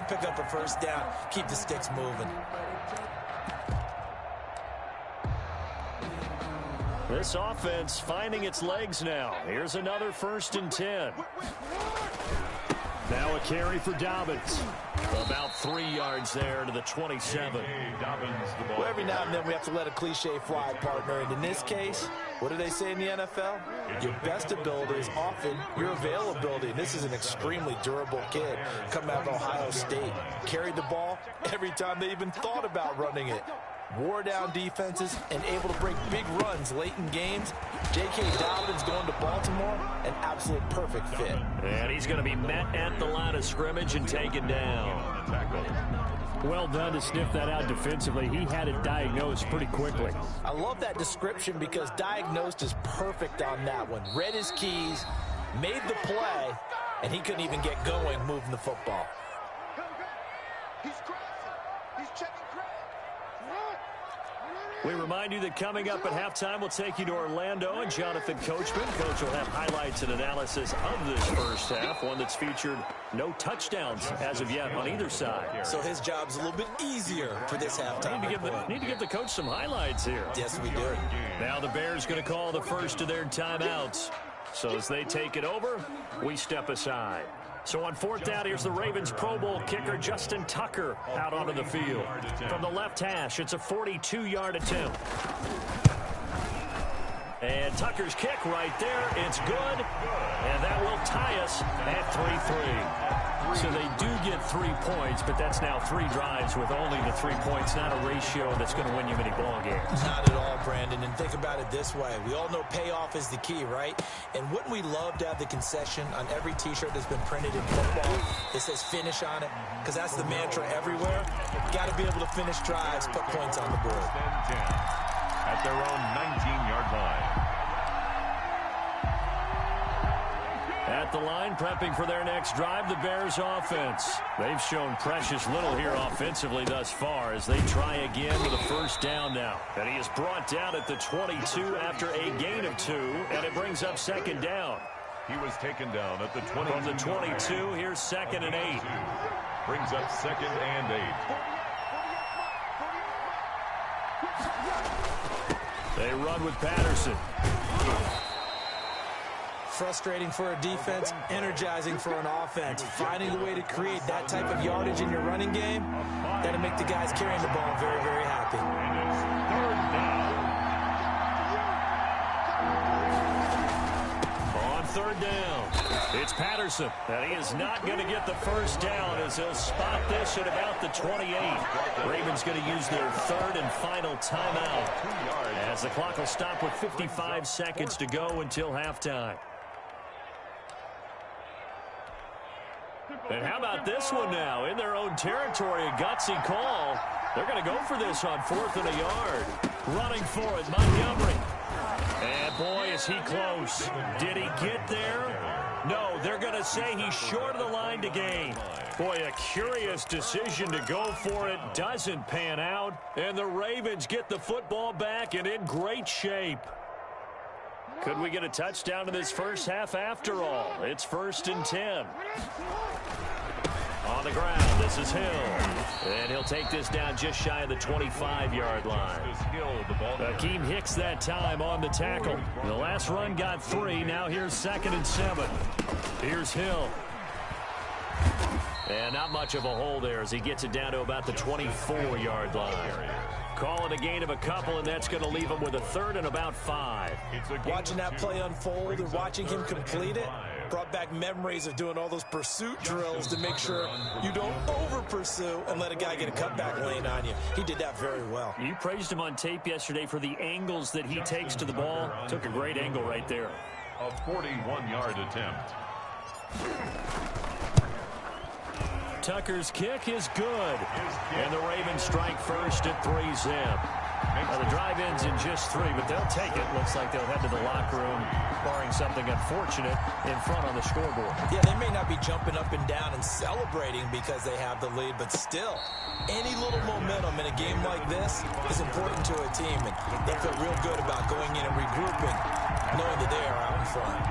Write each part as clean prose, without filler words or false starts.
and pick up a first down. Keep the sticks moving. This offense finding its legs now. Here's another 1st and 10. Now a carry for Dobbins. About 3 yards there to the 27. Well, every now and then we have to let a cliche fly, partner. And in this case, what do they say in the NFL? Your best ability is often your availability. And this is an extremely durable kid coming out of Ohio State. Carried the ball every time they even thought about running it. Wore down defenses and able to break big runs late in games. J.K. Dobbins going to Baltimore, an absolute perfect fit. And he's going to be met at the line of scrimmage and taken down. Well done to sniff that out defensively. He had it diagnosed pretty quickly. I love that description because diagnosed is perfect on that one. Read his keys, made the play, and he couldn't even get going moving the football. We remind you that coming up at halftime, we'll take you to Orlando and Jonathan Coachman. Coach will have highlights and analysis of this first half, one that's featured no touchdowns as of yet on either side. So his job's a little bit easier for this halftime. Need to give the coach some highlights here. Yes, we do. Now the Bears going to call the first of their timeouts. So as they take it over, we step aside. So on 4th down, here's the Ravens Pro Bowl kicker Justin Tucker out onto the field. From the left hash, it's a 42-yard attempt. And Tucker's kick right there, it's good. And that will tie us at 3-3. So they do get 3 points, but that's now 3 drives with only the 3 points, not a ratio that's going to win you many ball games. Not at all, Brandon. And think about it this way. We all know payoff is the key, right? And wouldn't we love to have the concession on every T-shirt that's been printed in football that says finish on it? Because that's the mantra everywhere. Got to be able to finish drives, put points on the board. At their own 19-yard line. At the line, prepping for their next drive, the Bears offense. They've shown precious little here offensively thus far as they try again with a first down now. And he is brought down at the 22 after a gain of 2, and it brings up 2nd down. He was taken down at the 22. From the 22, here's 2nd and 8. Brings up 2nd and 8. They run with Patterson. Frustrating for a defense, energizing for an offense. Finding a way to create that type of yardage in your running game, that'll make the guys carrying the ball very, very happy. On 3rd down, it's Patterson. And he is not going to get the first down as he'll spot this at about the 28. Ravens going to use their 3rd and final timeout as the clock will stop with 55 seconds to go until halftime. And how about this one now? In their own territory, a gutsy call. They're going to go for this on 4th and a yard. Running for it, Montgomery. And boy, is he close. Did he get there? No, they're going to say he's short of the line to gain. Boy, a curious decision to go for it. Doesn't pan out. And the Ravens get the football back and in great shape. Could we get a touchdown in this first half after all? It's 1st and 10. On the ground, this is Hill. And he'll take this down just shy of the 25-yard line. Akeem Hicks that time on the tackle. The last run got 3. Now here's 2nd and 7. Here's Hill. And not much of a hole there as he gets it down to about the 24-yard line. Call it a gain of a couple, and that's going to leave him with a 3rd and about 5. Watching that play unfold or watching him complete it brought back memories of doing all those pursuit drills to make sure you don't over-pursue and let a guy get a cutback lane on you. He did that very well. You praised him on tape yesterday for the angles that he takes to the ball. Took a great angle right there. A 41-yard attempt. Tucker's kick is good. And the Ravens strike first at 3-zip. Now the drive ends in just 3, but they'll take it. Looks like they'll head to the locker room, barring something unfortunate in front on the scoreboard. Yeah, they may not be jumping up and down and celebrating because they have the lead, but still, any little momentum in a game like this is important to a team, and they feel real good about going in and regrouping, knowing that they are out in front.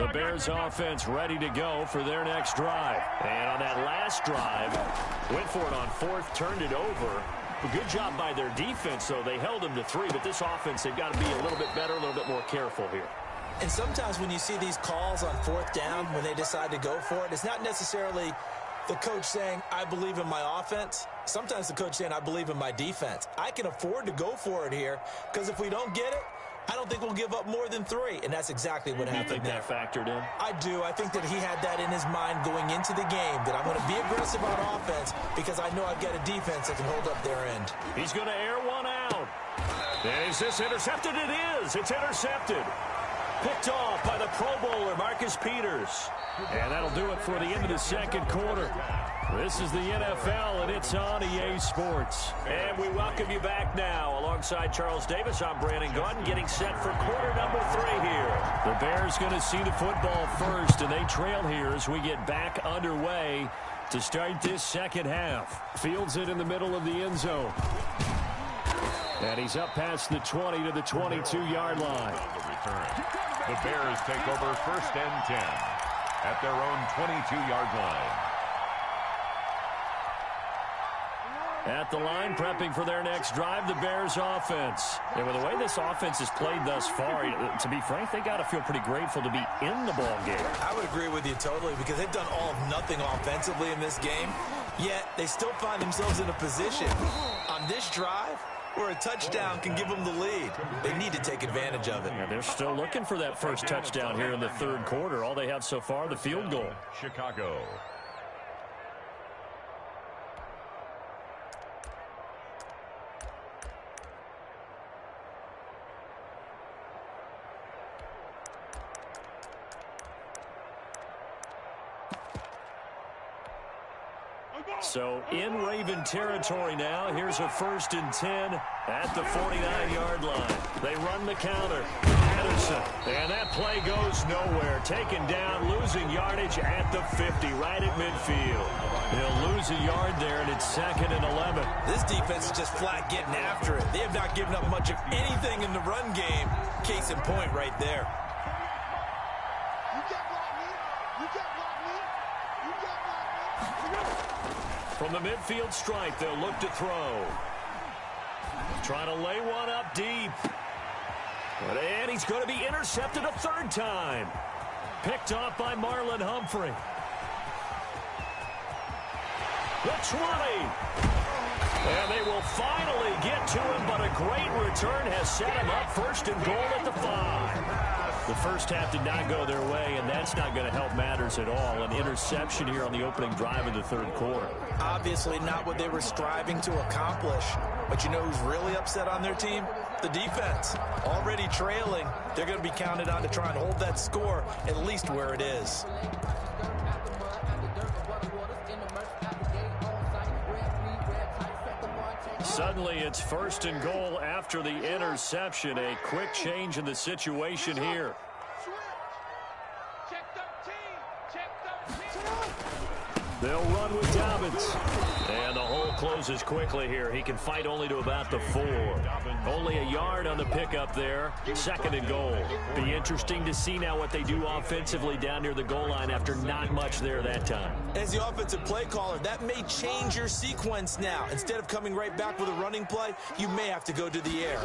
The Bears offense ready to go for their next drive. And on that last drive, went for it on fourth, turned it over. A good job by their defense, though. They held them to 3, but this offense, they've got to be a little bit better, a little bit more careful here. And sometimes when you see these calls on fourth down, when they decide to go for it, it's not necessarily the coach saying, I believe in my offense. Sometimes the coach saying, I believe in my defense. I can afford to go for it here because if we don't get it, I don't think we'll give up more than 3, and that's exactly what happened there. You think that factored in? I do. I think that he had that in his mind going into the game, that I'm going to be aggressive on offense because I know I've got a defense that can hold up their end. He's going to air one out. And is this intercepted? It is. It's intercepted. Picked off by the Pro Bowler, Marcus Peters. And that'll do it for the end of the second quarter. This is the NFL, and it's on EA Sports. And we welcome you back now. Alongside Charles Davis, I'm Brandon Gaudin, getting set for quarter number 3 here. The Bears going to see the football first, and they trail here as we get back underway to start this second half. Fields it in the middle of the end zone. And he's up past the 20 to the 22-yard line. The Bears take over 1st and 10 at their own 22-yard line. At the line, prepping for their next drive, the Bears offense. And with the way this offense has played thus far, to be frank, they got to feel pretty grateful to be in the ball game. I would agree with you totally because they've done all of nothing offensively in this game, yet they still find themselves in a position on this drive where a touchdown can give them the lead. They need to take advantage of it. Yeah, they're still looking for that first touchdown here in the third quarter. All they have so far, the field goal. Chicago. So in Raven territory now. Here's a 1st and 10 at the 49-yard line. They run the counter. Anderson. And that play goes nowhere. Taken down, losing yardage at the 50, right at midfield. They'll lose a yard there, and it's 2nd and 11. This defense is just flat getting after it. They have not given up much of anything in the run game. Case in point right there. From the midfield stripe, they'll look to throw. Trying to lay one up deep. And he's going to be intercepted a 3rd time. Picked off by Marlon Humphrey. The 20. And they will finally get to him, but a great return has set him up 1st and goal at the 5. The first half did not go their way, and that's not going to help matters at all. An interception here on the opening drive of the third quarter. Obviously not what they were striving to accomplish. But you know who's really upset on their team? The defense. Already trailing, they're going to be counted on to try and hold that score at least where it is. Suddenly, it's 1st and goal after the interception. A quick change in the situation here. They'll run with Dobbins. And the hole closes quickly here. He can fight only to about the 4. Only a yard on the pickup there. 2nd and goal. Be interesting to see now what they do offensively down near the goal line after not much there that time. As the offensive play caller, that may change your sequence now. Instead of coming right back with a running play, you may have to go to the air.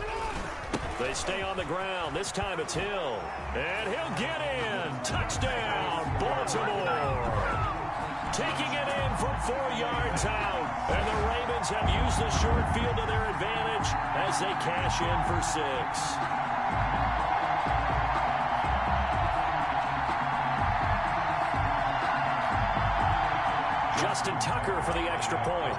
They stay on the ground. This time it's Hill. And he'll get in. Touchdown, Baltimore. Taking it in from 4 yards out. And the Ravens have used the short field to their advantage as they cash in for 6. Justin Tucker for the extra point.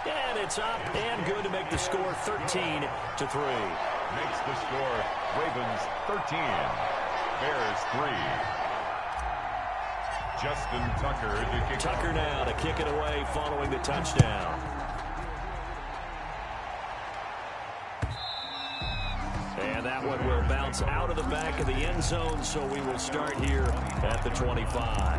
And it's up and good to make the score 13-3. Makes the score Ravens 13. Bears 3. Justin Tucker to kick Tucker now to kick it away following the touchdown. And that one will bounce out of the back of the end zone, so we will start here at the 25.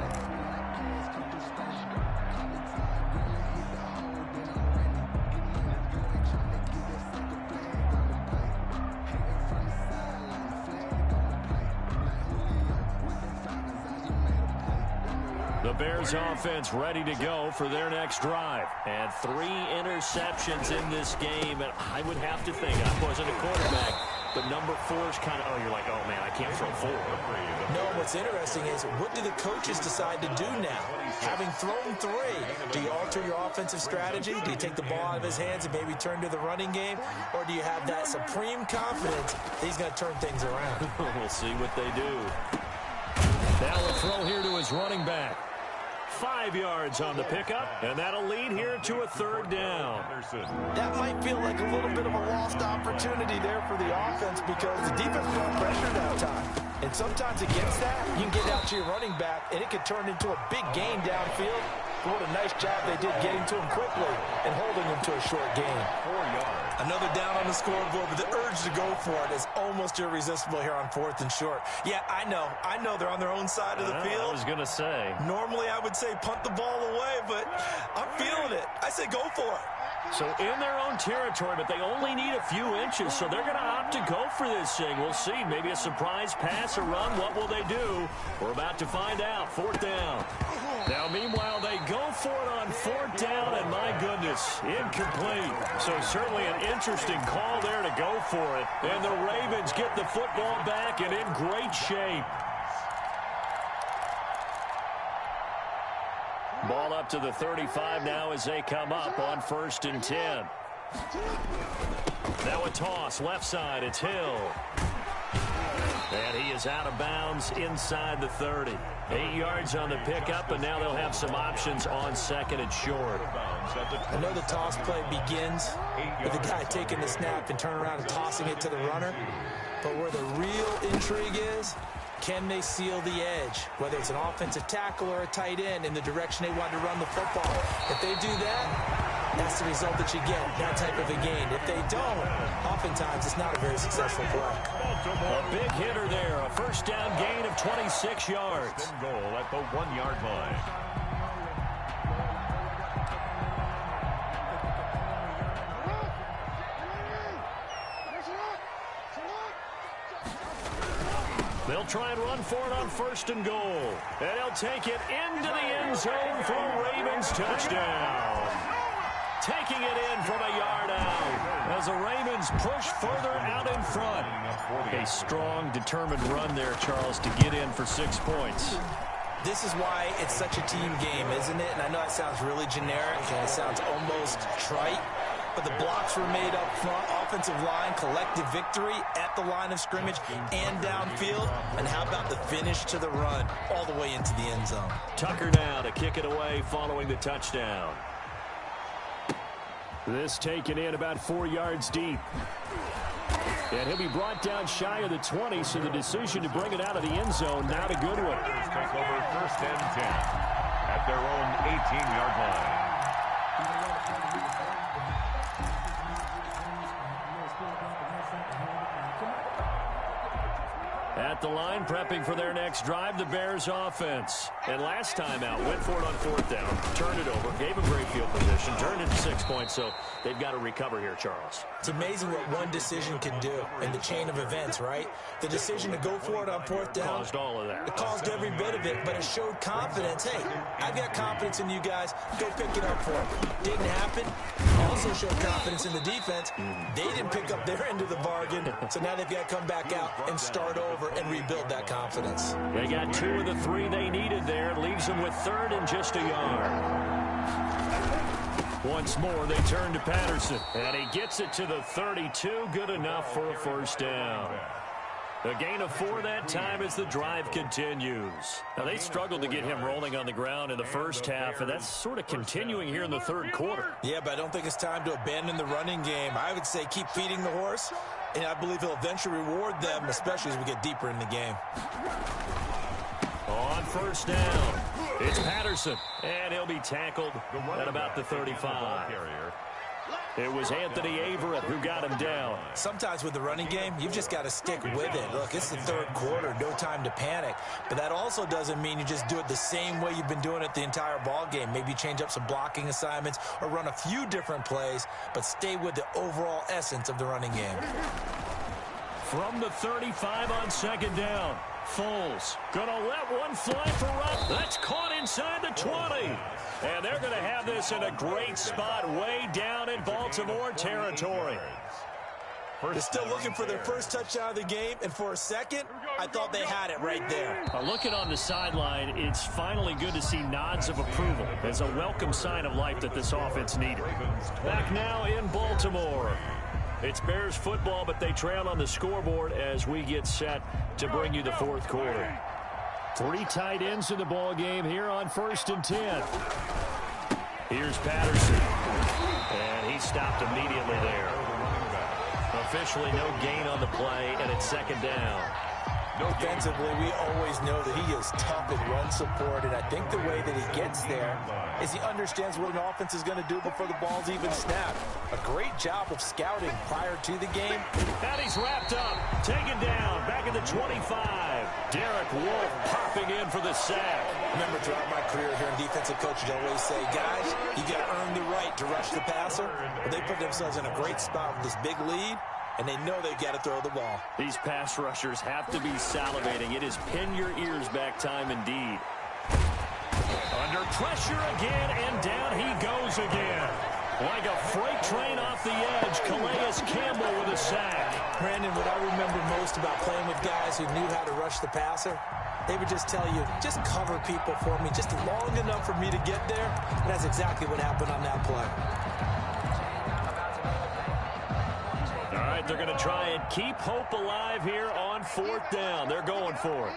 The Bears offense ready to go for their next drive. And 3 interceptions in this game. And I would have to think, I wasn't a quarterback, but number 4 is kind of, you're like, oh, man, I can't throw 4. No, what's interesting is, what do the coaches decide to do now? Having thrown 3, do you alter your offensive strategy? Do you take the ball out of his hands and maybe turn to the running game? Or do you have that supreme confidence that he's going to turn things around? We'll see what they do. Now a throw here to his running back. 5 yards on the pickup, and that'll lead here to a 3rd down. That might feel like a little bit of a lost opportunity there for the offense because the defense got pressure that time. And sometimes against that, you can get out to your running back, and it could turn into a big gain downfield. But what a nice job they did getting to him quickly and holding him to a short gain. 4 yards. Another down on the scoreboard, but the urge to go for it is almost irresistible here on 4th and short. Yeah, I know they're on their own side of the field. I was going to say. Normally I would say punt the ball away, but I'm feeling it. I say go for it. So in their own territory, but they only need a few inches, so they're going to opt to go for this thing. We'll see. Maybe a surprise pass or run. What will they do? We're about to find out. 4th down. Now, meanwhile, they go for it on 4th down, and my goodness, incomplete. So certainly an interesting call there to go for it. And the Ravens get the football back and in great shape. Ball up to the 35 now as they come up on 1st and 10. Now a toss, left side, it's Hill. And he is out of bounds inside the 30. 8 yards on the pickup, and now they'll have some options on 2nd and short. I know the toss play begins with the guy taking the snap and turning around and tossing it to the runner. But where the real intrigue is, can they seal the edge, whether it's an offensive tackle or a tight end in the direction they want to run the football? If they do that, that's the result that you get, that type of a gain. If they don't, oftentimes it's not a very successful play. A big hitter there, a 1st down gain of 26 yards. Goal at the 1-yard line. They'll try and run for it on 1st and goal. And he'll take it into the end zone for a Ravens touchdown. Taking it in from a yard out as the Ravens push further out in front. A strong, determined run there, Charles, to get in for 6 points. This is why it's such a team game, isn't it? And I know it sounds really generic and it sounds almost trite, but the blocks were made up front, offensive line, collective victory at the line of scrimmage and downfield. And how about the finish to the run all the way into the end zone? Tucker now to kick it away following the touchdown. This taken in about 4 yards deep. And he'll be brought down shy of the 20, so the decision to bring it out of the end zone, not a good one. Take over 1st and 10 at their own 18-yard line. At the line, prepping for their next drive, the Bears offense. And last time out, went for it on 4th down, turned it over, gave a great field position, turned it to 6 points, so they've got to recover here, Charles. It's amazing what one decision can do in the chain of events, right? The decision to go for it on 4th down. Caused all of that. It caused every bit of it, but it showed confidence. Hey, I've got confidence in you guys. Go pick it up for it. Didn't happen. Also showed confidence in the defense. They didn't pick up their end of the bargain, so now they've got to come back out and start over and rebuild that confidence. They got 2 of the 3 they needed there. It leaves them with 3rd and just a yard. Once more, they turn to Patterson, and he gets it to the 32. Good enough for a 1st down. A gain of 4 that time as the drive continues. Now, they struggled to get him rolling on the ground in the first half, and that's sort of continuing here in the 3rd quarter. Yeah, but I don't think it's time to abandon the running game. I would say keep feeding the horse, and I believe he'll eventually reward them, especially as we get deeper in the game. On 1st down, it's Patterson, and he'll be tackled at about the 35. It was Anthony Averett who got him down. Sometimes with the running game, you've just got to stick with it. Look, it's the 3rd quarter, no time to panic. But that also doesn't mean you just do it the same way you've been doing it the entire ball game. Maybe change up some blocking assignments or run a few different plays, but stay with the overall essence of the running game. From the 35 on 2nd down, Foles gonna let one fly for Rupp. That's caught inside the 20. And they're going to have this in a great spot way down in Baltimore territory. They're still looking for their first touchdown of the game, and for a second, I thought they had it right there. Looking on the sideline, it's finally good to see nods of approval as a welcome sign of life that this offense needed. Back now in Baltimore. It's Bears football, but they trail on the scoreboard as we get set to bring you the fourth quarter. 3 tight ends in the ball game here on 1st and 10. Here's Patterson, and he stopped immediately there. Officially no gain on the play, and it's 2nd down. Defensively, we always know that he is tough in run support, and I think the way that he gets there is he understands what an offense is going to do before the ball's even snapped. A great job of scouting prior to the game. And he's wrapped up, taken down, back at the 25. Derek Wolfe popping in for the sack. Remember, throughout my career here in defensive coaching, I always say, guys, you got to earn the right to rush the passer. But they put themselves in a great spot with this big lead, and they know they've got to throw the ball. These pass rushers have to be salivating. It is pin your ears back time indeed. Under pressure again, and down he goes again. Like a freight train off the edge, Calais Campbell with a sack. Brandon, what I remember most about playing with guys who knew how to rush the passer, they would just tell you, just cover people for me, just long enough for me to get there. And that's exactly what happened on that play. All right, they're going to try and keep hope alive here on 4th down. They're going for it.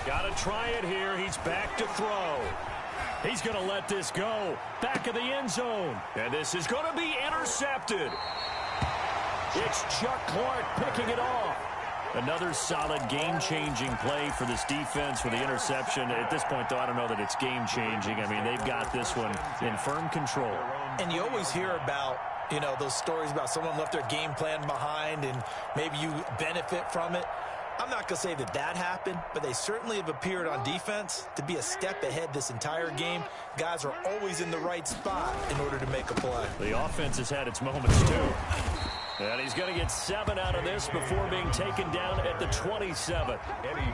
Got to try it here. He's back to throw. He's going to let this go. Back of the end zone. And this is going to be intercepted. It's Chuck Clark picking it off. Another solid game-changing play for this defense with the interception. At this point, though, I don't know that it's game-changing. I mean, they've got this one in firm control. And you always hear about, you know, those stories about someone left their game plan behind and maybe you benefit from it. I'm not going to say that that happened, but they certainly have appeared on defense to be a step ahead this entire game. Guys are always in the right spot in order to make a play. The offense has had its moments, too. And he's going to get 7 out of this before being taken down at the 27.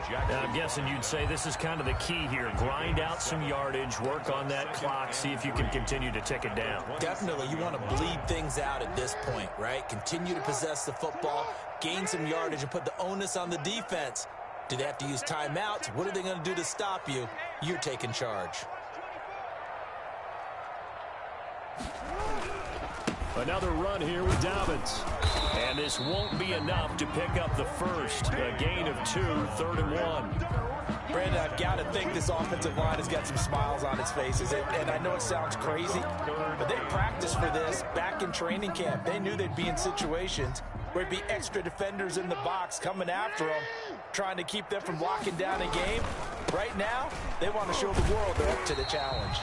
Now, I'm guessing you'd say this is kind of the key here. Grind out some yardage, work on that clock, see if you can continue to tick it down. Definitely. You want to bleed things out at this point, right? Continue to possess the football, gain some yardage, and put the onus on the defense. Do they have to use timeouts? What are they going to do to stop you? You're taking charge. Another run here with Dobbins. And this won't be enough to pick up the first. A gain of 2, 3rd and 1. Brandon, I've got to think this offensive line has got some smiles on its faces. And I know it sounds crazy, but they practiced for this back in training camp. They knew they'd be in situations where it'd be extra defenders in the box coming after them, trying to keep them from locking down a game. Right now, they want to show the world they're up to the challenge.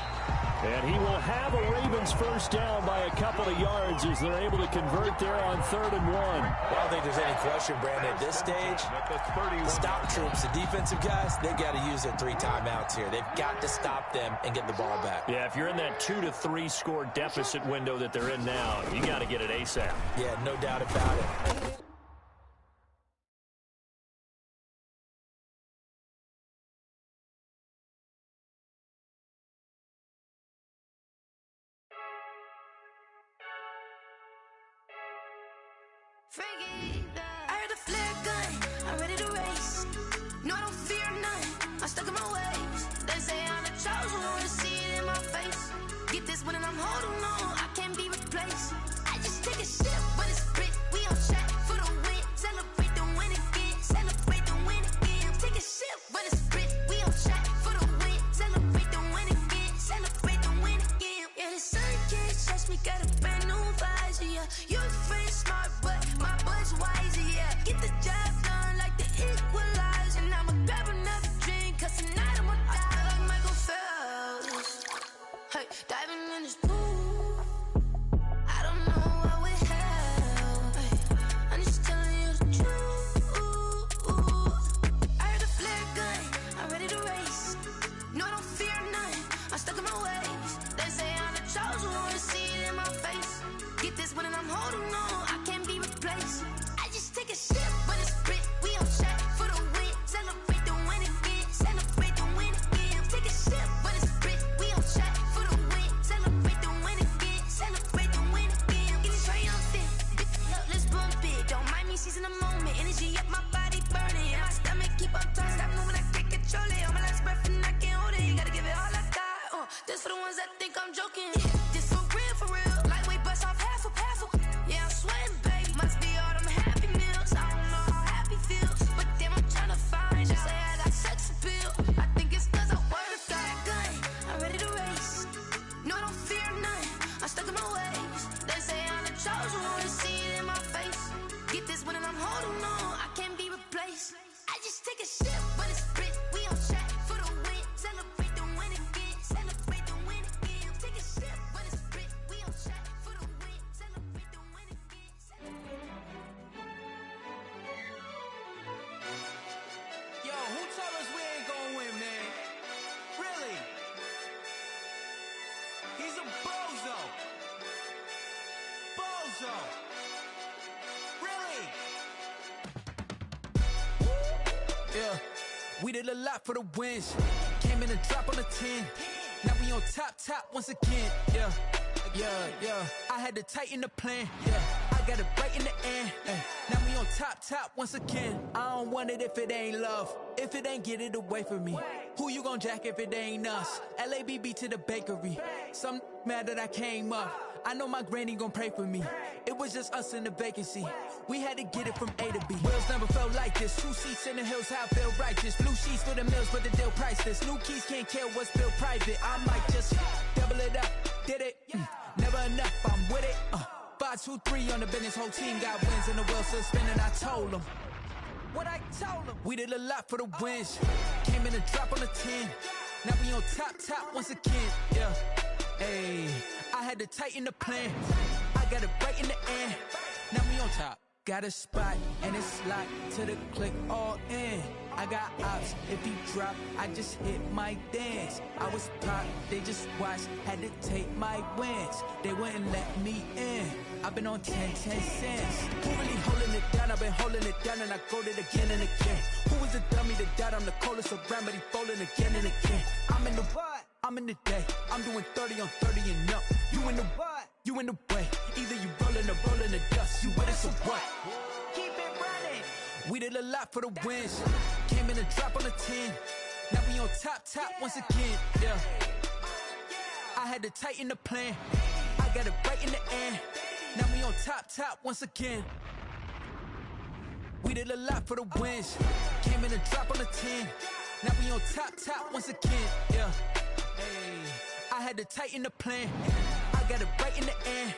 And he will have a Ravens first down by a couple of yards as they're able to convert there on 3rd and 1. I don't think there's any question, Brandon, at this stage, the stop troops, the defensive guys, they got to use their 3 timeouts here. They've got to stop them and get the ball back. Yeah, if you're in that 2 to 3 score deficit window that they're in now, you got to get it ASAP. Yeah, no doubt about it. I heard a flare gun, I'm ready to race. No, I don't fear none, I'm stuck in my ways. They say I'm the chosen one, to see it in my face. Get this one and I'm holding on, I can't be replaced. I just take a sip, but it's split, we on track for the win. Celebrate the win again, celebrate the win again. Take a sip, but it's split, we on track for the win. Celebrate the win again, celebrate the win again. Yeah, the sun can't touch me, got a brand new visor, yeah. You're friend smart, but my bud's wiser, yeah. I just take a sip, but it's spit. We on track for the win. Celebrate the win again. Celebrate the win again. Take a sip, but it's spit. We on track for the win. Celebrate the win again. Yo, who told us we ain't gonna win, man? Really? He's a bozo. Bozo. Really? Yeah, we did a lot for the wins. Came in a drop on the 10. Now we on top once again. Yeah. I had to tighten the plan. Yeah, I got it right in the end. Now we on top once again. I don't want it if it ain't love. If it ain't, get it away from me. Who you gon' jack if it ain't us? LABB to the bakery. Some mad that I came up. I know my granny gon' pray for me. It was just us in the vacancy. We had to get it from A to B. Wheels never felt like this. 2 seats in the hills, how I feel righteous. Blue sheets for the mills, but the deal priceless. New keys can't kill what's built private. I might just double it up. Did it? Never enough, I'm with it. 5, 2, 3 on the business. Whole team got wins and the wheels still spinning. I told them what I told them. We did a lot for the wins. Came in a drop on the 10. Now we on top once again. Yeah. Ayy, I had to tighten the plan. I got it right in the end. Now we on top. Got a spot and it's locked to the click all in. I got ops, if he drop, I just hit my dance. I was pop, they just watched, had to take my wins. They wouldn't let me in. I've been on 10 cents. Who really holding it down? I've been holding it down and I go it again and again. Who was the dummy to doubt? I'm the coldest around, but he folding again and again. I'm in the what? I'm in the day. I'm doing 30 on 30 and up. You in the what? You in the way. Either you rolling or rolling the dust. You with us or what? Keep it running. We did a lot for the wins. Came in a drop on the 10. Now we on top once again. Yeah. I had to tighten the plan. I got it right in the end. Now we on top once again. We did a lot for the wins. Came in a drop on the 10. Now we on top once again. Yeah. Hey, I had to tighten the plan. I got it right in the end.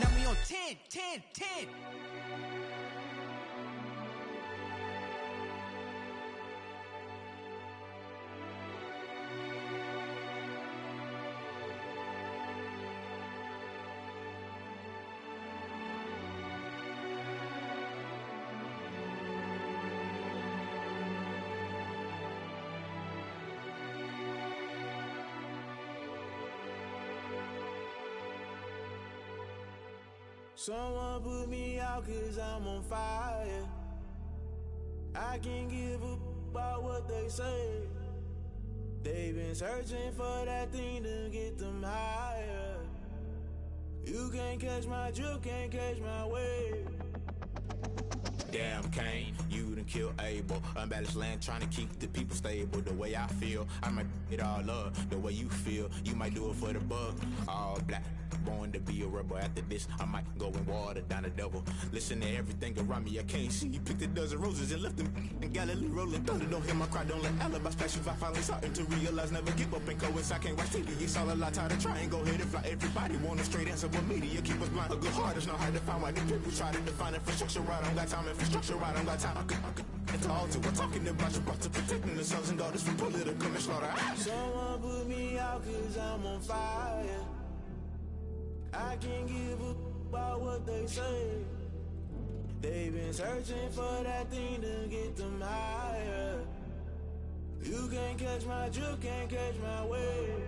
Now we on 10. Someone put me out 'cause I'm on fire. I can't give up about what they say. They've been searching for that thing to get them higher. You can't catch my drift, can't catch my wave. Damn Kane, you done killed Abel. Unbalanced land trying to keep the people stable. The way I feel, I might it all up. The way you feel, you might do it for the buck. All black, born to be a rebel. After this, I might go and water down the devil. Listen to everything around me, I can't see. Picked a dozen roses and left them in Galilee rolling thunder. Don't hear my cry, don't let alibis pass you. I finally starting to realize, never give up and coast. I can't watch TV, it's all a lot. Tired of trying, go ahead and fly. Everybody want a straight answer, but media keep us blind. A good heart is not hard to find. Why the people try to define infrastructure right? I don't got time, infrastructure right, I don't got time. I could talk to. We're talking about you, about to protecting the sons and daughters from political and slaughter. Someone put me out 'cause I'm on fire. I can't give up about what they say. They've been searching for that thing to get them higher. You can't catch my drift, can't catch my wave.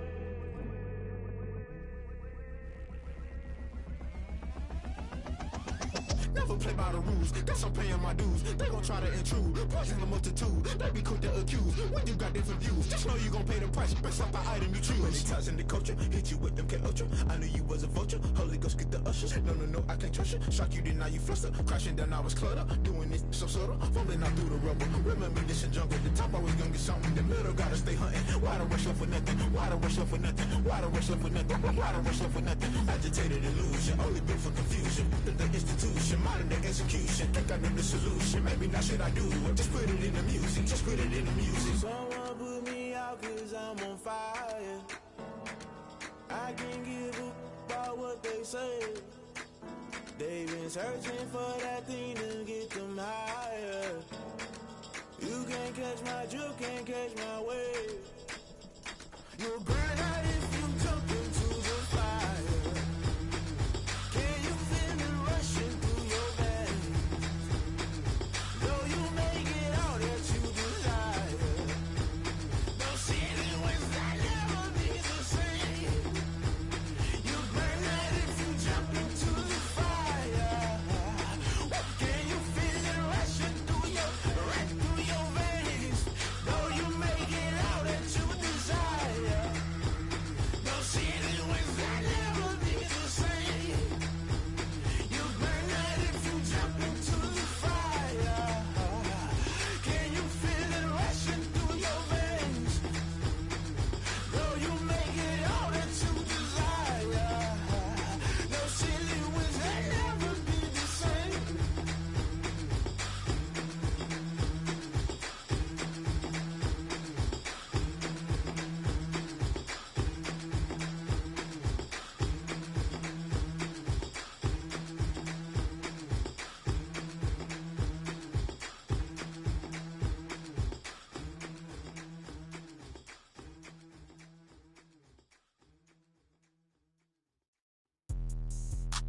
Never play by the rules, guess I'm paying my dues. They gon' try to intrude, poison the multitude. They be quick to accuse, when you got different views. Just know you gon' pay the price, based off the item you choose. Many times in the culture, hit you with MK Ultra. I knew you was a vulture, Holy Ghost get the ushers. No, I can't trust you. Shock you, then now you fluster. Crashing down, I was clutter. Doing this so subtle, falling out through the rubble. Remember this in jungle, the top I was gonna get something. The middle gotta stay hunting. Why the rush left for nothing? Why the rush left for nothing? Why the rush left for nothing? Why the rush left for nothing? Agitated illusion, only built for confusion. The institution, modern day execution. Think I know the solution, maybe not should I do it. Just put it in the music, just put it in the music. Someone put me out 'cause I'm on fire. I can't give up about what they say. They've been searching for that thing to get them higher. You catch my drift, can't catch my wave. You'll burn out if you jump into the fire. Can you feel it rushing through your veins? Though you make it all that you desire. Those city winds that never be the same. You burn out if you jump into the fire. Can you feel it rushing through your veins? Though you make it all that you desire. Those city winds that never be the same. You burn out if you jump into the fire. Can you feel it rushing through your veins? Though you make it all that you desire. Those city winds that never be the same.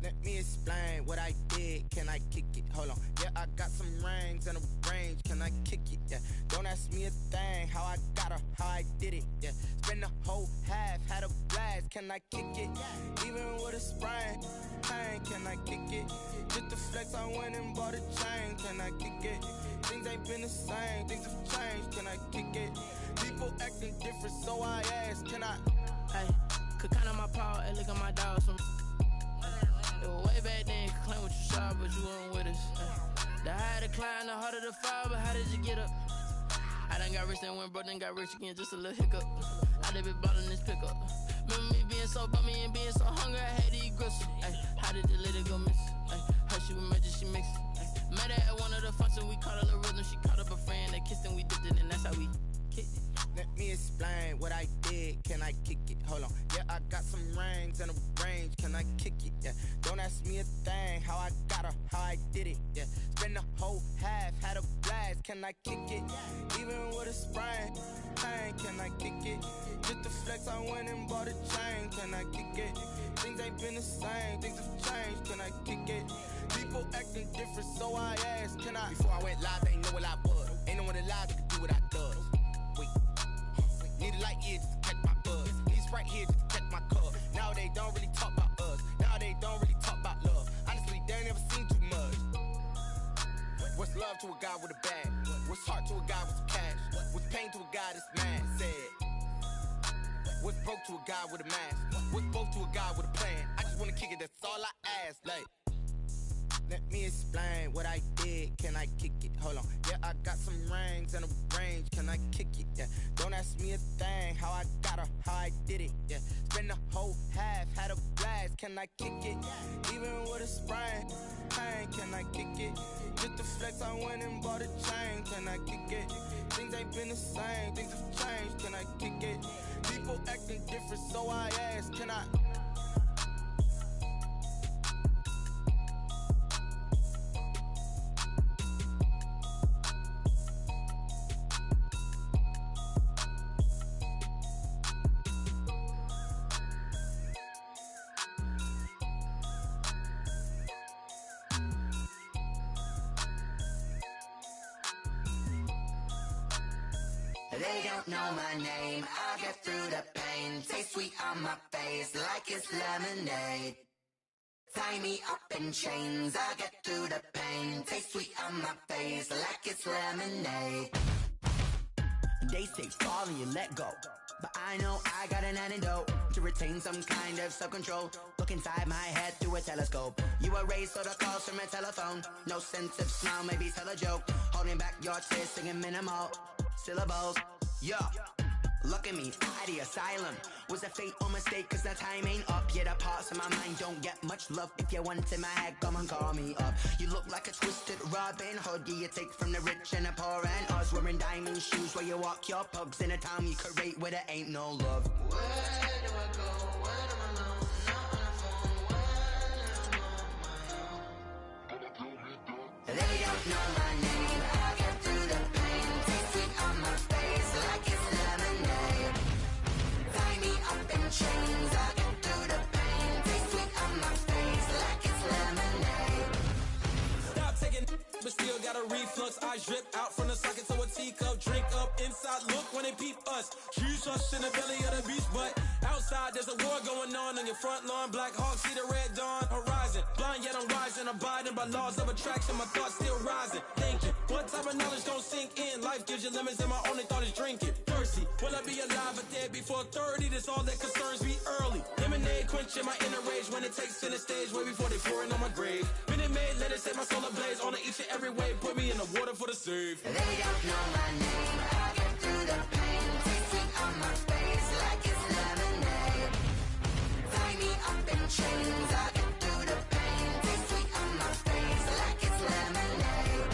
Let me explain what I did. Can I kick it? Hold on. Yeah, I got some rings and a range. Can I kick it? Yeah. Don't ask me a thing. How I got her, how I did it. Yeah. Spend the whole half, had a blast. Can I kick it? Even with a sprain, pain. Can I kick it? Just the flex, I went and bought a chain. Can I kick it? Things ain't been the same. Things have changed. Can I kick it? People acting different, so I ask. Can I? Hey, could count on my paw and look at my dog. Some it was way back then, could claim what you saw, but you weren't with us. The higher the climb, the harder the fall, but how did you get up? I done got rich and went broke, then got rich again, just a little hiccup. I done been ballin' this pickup. Remember me being so bummy and being so hungry, I had to eat gristle. Ay, how did the lady go miss? Ay, her she was magic, she mixed. Met her at one of the functions, we caught a little rhythm, she caught up a friend, they kissed and we dipped it, and that's how we kicked it. Let me explain what I did. Can I kick it? Hold on. Yeah, I got some rings and a range. Can I kick it? Yeah. Don't ask me a thing. How I got her, how I did it. Yeah. Spend the whole half, had a blast. Can I kick it? Even with a sprain, pain. Can I kick it? Just the flex, I went and bought a chain. Can I kick it? Things ain't been the same. Things have changed. Can I kick it? People acting different, so I asked. Can I? Before I went live, they ain't know what I was. Ain't no one alive that could do what I does. Wait. Need a light here just to catch my buzz. Need Sprite here just to catch my cup. Now they don't really talk about us. Now they don't really talk about love. Honestly, they ain't never seen too much. What's love to a guy with a bag? What's heart to a guy with some cash? What's pain to a guy that's mad? Said. What's broke to a guy with a mask? What's broke to a guy with a plan? I just wanna kick it, that's all I ask. Like, let me explain what I did. Can I kick it? Hold on. Yeah, I got some rings and a range. Can I kick it? Yeah. Don't ask me a thing. How I got her, how I did it. Yeah. Spend the whole half, had a blast. Can I kick it? Even with a sprain, pain. Can I kick it? Just the flex, I went and bought a chain. Can I kick it? Things ain't been the same. Things have changed. Can I kick it? People acting different, so I ask. Can I? They don't know my name, I get through the pain. Taste sweet on my face like it's lemonade. Tie me up in chains, I get through the pain. Taste sweet on my face like it's lemonade. They say fall and you let go, but I know I got an antidote to retain some kind of self-control. Look inside my head through a telescope. You erase all the calls from a telephone. No sense of smile, maybe tell a joke. Holding back your tears, singing minimal syllables. Yeah, look at me, out of the asylum. Was a fate or mistake, cause the time ain't up. Yeah, the parts of my mind don't get much love. If you want in my head, come and call me up. You look like a twisted Robin Hood. Yeah, you take from the rich and the poor and us. Wearing diamond shoes where you walk your pugs in a town you create where there ain't no love. Where do I go? When am I alone? Not on the phone. When I'm on my own. They don't know my name. I get through the pain. Taste sweet ice drip out from the socket to a teacup. Drink up inside, look when they peep us. Choose us in the belly of the beast, but outside there's a war going on your front lawn. Black Hawk, see the red dawn horizon. Blind yet I'm rising, abiding by laws of attraction. My thoughts still rising, thinking what type of knowledge don't sink in. Life gives you lemons and my only thought is drinking. Thirsty, will I be alive or dead before 30? That's all that concerns me early. Lemonade quenching my inner rage when it takes center stage way before they pour it on my grave. Minute Maid, let it set my soul ablaze on each and every way. Put me in the water for the save. They don't know my name. I get through the pain. Taste sweet on my face like it's lemonade. Tie me up in chains. I get through the pain. Taste sweet on my face like it's lemonade.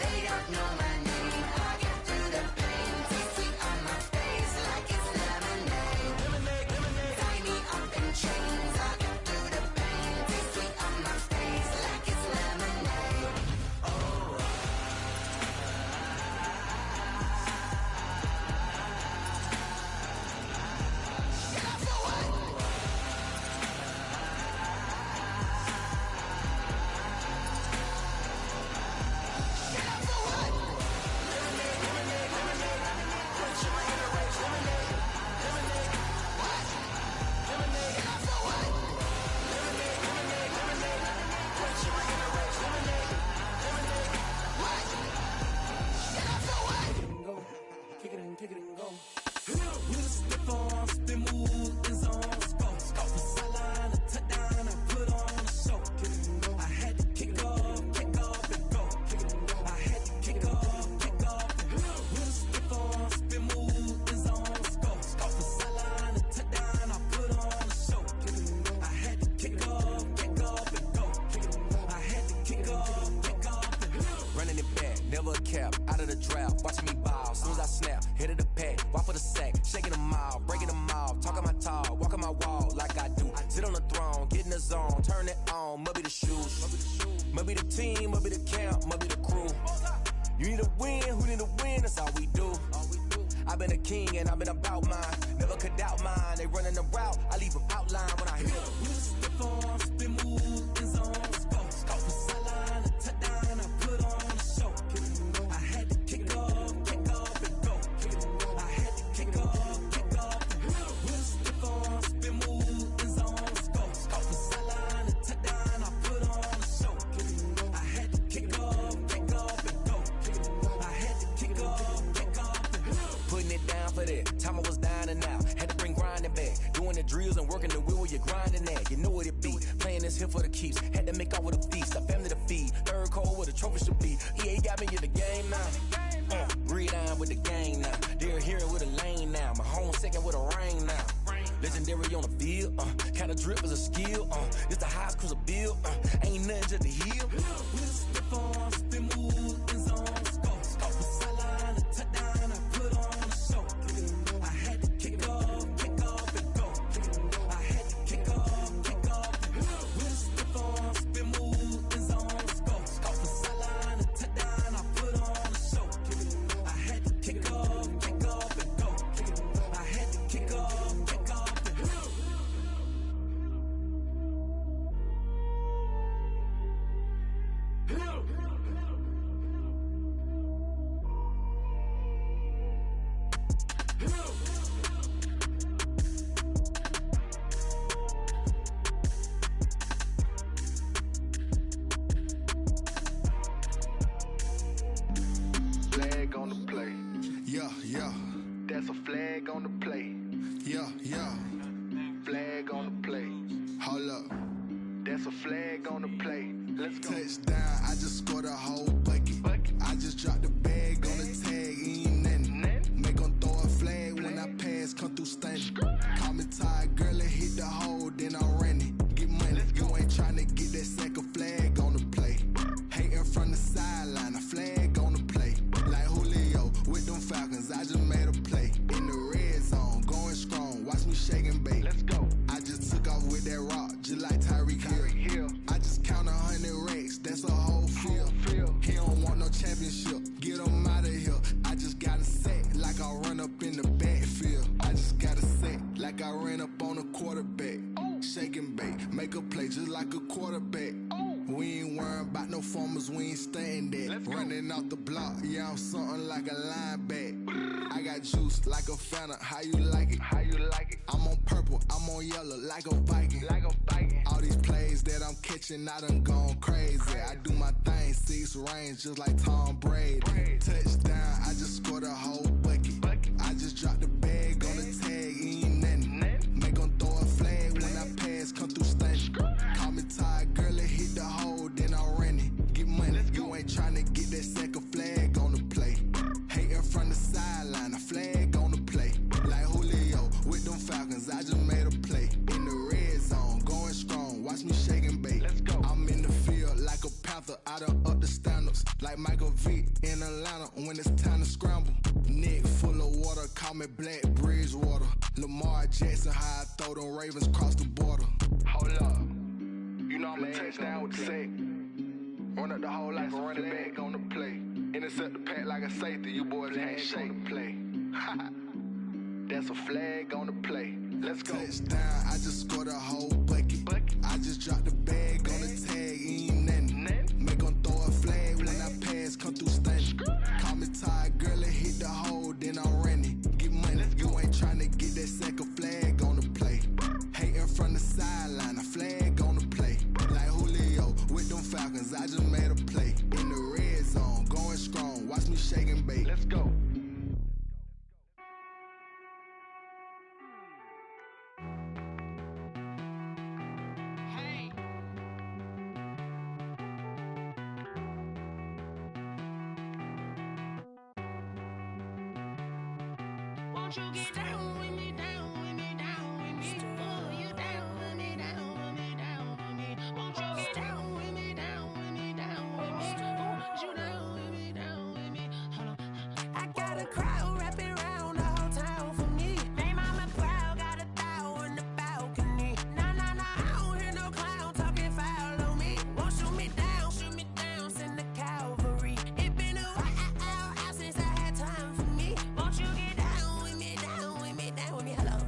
They don't know my name. I get through the pain. Taste sweet on my face like it's lemonade. Lemonade, lemonade. Tie me up in chains. I get through the pain. Taste sweet on my face like it's lemonade. Kick it and go. With a stiff arm, spin move, in zone, scope. From sideline to touchdown, I put on a show. I had to kick off and go. I had to kick off and go. With a stiff arm, spin move, in zone, scope. From sideline to touchdown, I put on a show. I had to kick off and go. I had to kick off and go. Running it back, never a cap, out of the drought, watching me ball. Soon as I snap, hit of the pack, walk for the sack, shaking them all, breaking them off, talking my talk, walking my wall like I do. Sit on the throne, get in the zone, turn it on, must be the shoes, must be the team, must be the camp, must be the crew. You need a win, who need a win, that's all we do. I've been a king and I've been about mine, never could doubt mine. They running the route, I leave them outline when I hit them. With a stiff arm, spin move, in zone, scope. From sideline to touchdown, I put on a show. I had to kick off and go. I had to kick off and go. With a stiff arm, spin move, in zone, scope. From sideline to touchdown, I put on a show. I had to kick off and go. I had to kick off and go. Putting it down for that, time I was down and out, had to bring grinding back, doing the drills and working the wheel where you're grinding at, you know what it be, playing this here for the keeps, had to make out with a feast, a family to feed, third cold where the trophy should be, EA got me in the game now, read on with the gang now, they're hearing with a lane now, my home second with a rain now, legendary on the field, kind of drip is a skill, it's the highest cruiser bill, ain't nothing just to heal. With a stiff arm, spin move, in zone, scope. From sideline to touchdown, I put on a show. I had to kick off and go. I had to kick off and go. With a stiff arm, spin move, in zone, scope. From sideline to touchdown, I put on a show. I had to kick off and go. I had to kick off and go. Flag on the play. Yeah. That's a flag on the play. Yeah. Flag on the play. Hold up. That's a flag on the play. Let's go. Touchdown, I just scored a whole bucket. I just dropped the bag on the tag, ain't nothing. Make 'em throw a flag when I pass, come through stunning. Call me tired, girl, and hit the hole, then I run it. Get money, you ain't tryna get that second flag on the play. Hating from the sideline, a flag on the play. Like Julio with them Falcons, I just made a play. In the red zone, going strong, watch me shake and bake. Let's go. I just took off with that rock, just like Tyreek Hill. I just count 100 racks, that's a whole field. He don't performers, we ain't staying there. Running off the block, yeah, I'm something like a linebacker. I got juice like a Fanta, how you like it? How you like it? I'm on purple, I'm on yellow, like a Viking. Like a Viking. All these plays that I'm catching, I done gone crazy. I do my thing, 6 range, just like Tom Brady. Touchdown, I just scored a whole bucket. I just dropped the bag on the tag, ain't nothing. Make 'em throw a flag when I pass, come through stunning. Call me tired, girl, it hit the hole, then I ran it. Get money, you ain't tryna get that second flag on the play. Hating from the sideline, a flag on the play. Like Julio with them Falcons, I just made a play. In the red zone, going strong, watch me shake and bake. I'm in the field like a Panther, I done up the standards. Like Michael Vick in Atlanta when it's time to scramble. Neck full of water, call me Black Bridgewater. Lamar Jackson, how I throw them Ravens cross the border. Hold up, you know I'm a touchdown with the sack. Run up the hole like a running back on the play. Intercept the pack like a safety, you boys can't shake the play. That's a flag on the play. Let's go. Touchdown, I just scored a whole bucket. I just dropped the bag on the tag, ain't nothing. Make 'em throw a flag when I pass, come through stunning. Call me tired, girl, it hit the hole, then I ran it. Get money, you ain't tryna get that second flag on the play. Hating from the sideline, a flag on the play. Like Julio with them Falcons, I just made a play. In the red zone, going strong, watch me shake and bake. Let's go. Won't you get down with me, down with me, down with me? Oh, you down with me, down with me, down with me. Won't you get down with me, down with me, down with me? Oh, you down with me, down with me? Hold on. I got a crowd wrapping around the whole town for me. They mama proud, got a thou on the balcony. Nah, nah, nah, I don't hear no clown talking foul on me. Won't shoot me down, send the cavalry. It been a while since I had time for me. Won't you get down with me, down with me, down with me? Hello.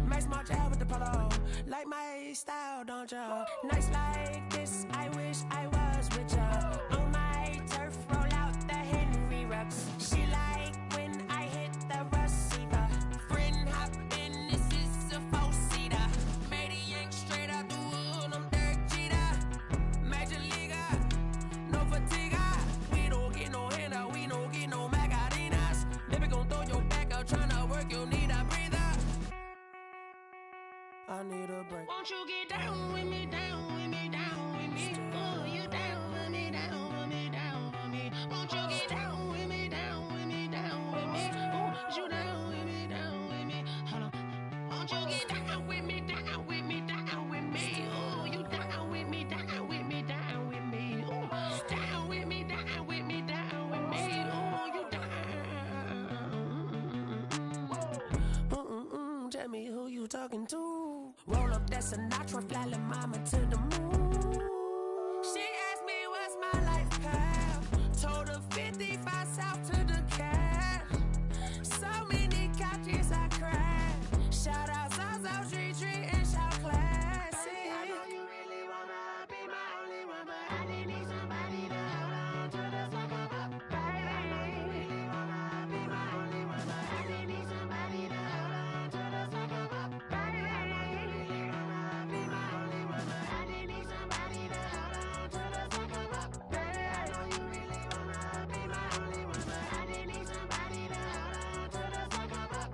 Nice march out with the polo. Like my style, don't ya? Nice like this, I wish I was with ya. On my turf, roll out the Henry Rux. She like when I hit the receiver. Friend hop in, this is a four-seater. Made a yank straight out the wood, I'm Derek Jeter. Major leaguer, no fatigue. We don't get no handout, we don't get no Macarinas. Baby gon' throw your back out, tryna work, you need a breather. I need a break. Won't you get down with me, down with me, down with me? Oh, you down with me, down with me, down with me? Won't you get down with me, down with me, down with me? Oh, you down with me, down with me? Hold on. Won't you get down with me, down with me, down with me? Oh, you down with me, down with me, down with me? Oh, down with me, down with me, down with me? Oh, you down. Tell me who you talking to. Roll up that Sinatra, fly la mama to the moon. She asked me what's my life path. Told her 55 south to the cat. So many couches I crashed. Shout out South Street and shout classy. I know you really wanna be my only one, but I didn't need somebody to hold on to the fuck up, baby. I know you really wanna be my only one, but I didn't need somebody to hold on to the fuck up, baby. I know you really wanna be my only one, but I didn't need somebody to hold on to the fuck up, baby. I know you really wanna be my only one, but I didn't need somebody to hold on to the fuck up.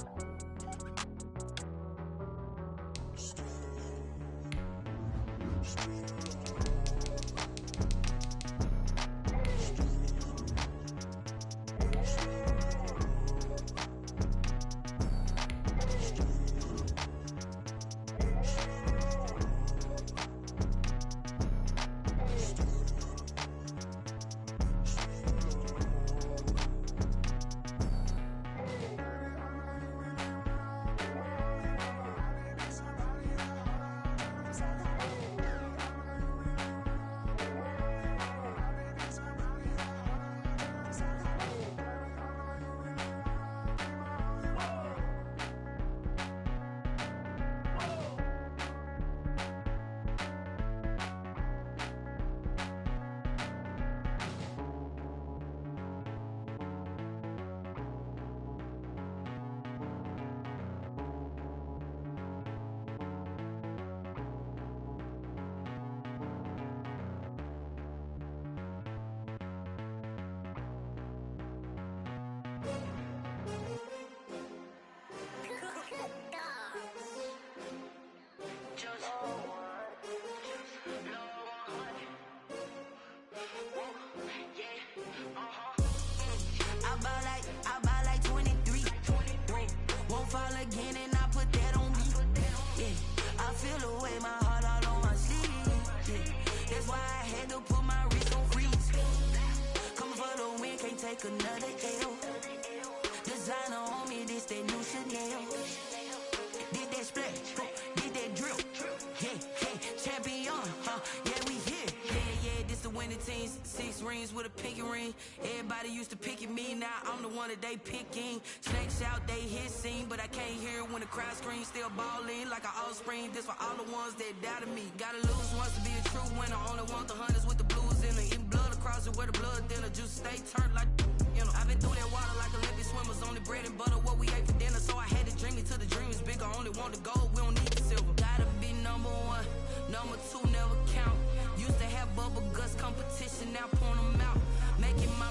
teens, 6 rings with a pinky ring. Everybody used to pick at me, now I'm the one that they picking. Snakes out, they hissing, but I can't hear when the crowd screams. Still balling like an offspring. This for all the ones that doubted me. Gotta lose once to be a true winner. Only want the hunters with the blues in it. Eating blood across it where the blood thinner. Juice stay turned like, you know. I've been through that water like Olympic swimmers. Only bread and butter, what we ate for dinner. So I had to dream it till the dream is bigger. Only want the gold, we don't need the silver. Gotta be number 1, number 2 never count. Used to have bubble guts competition, now point them out. Making my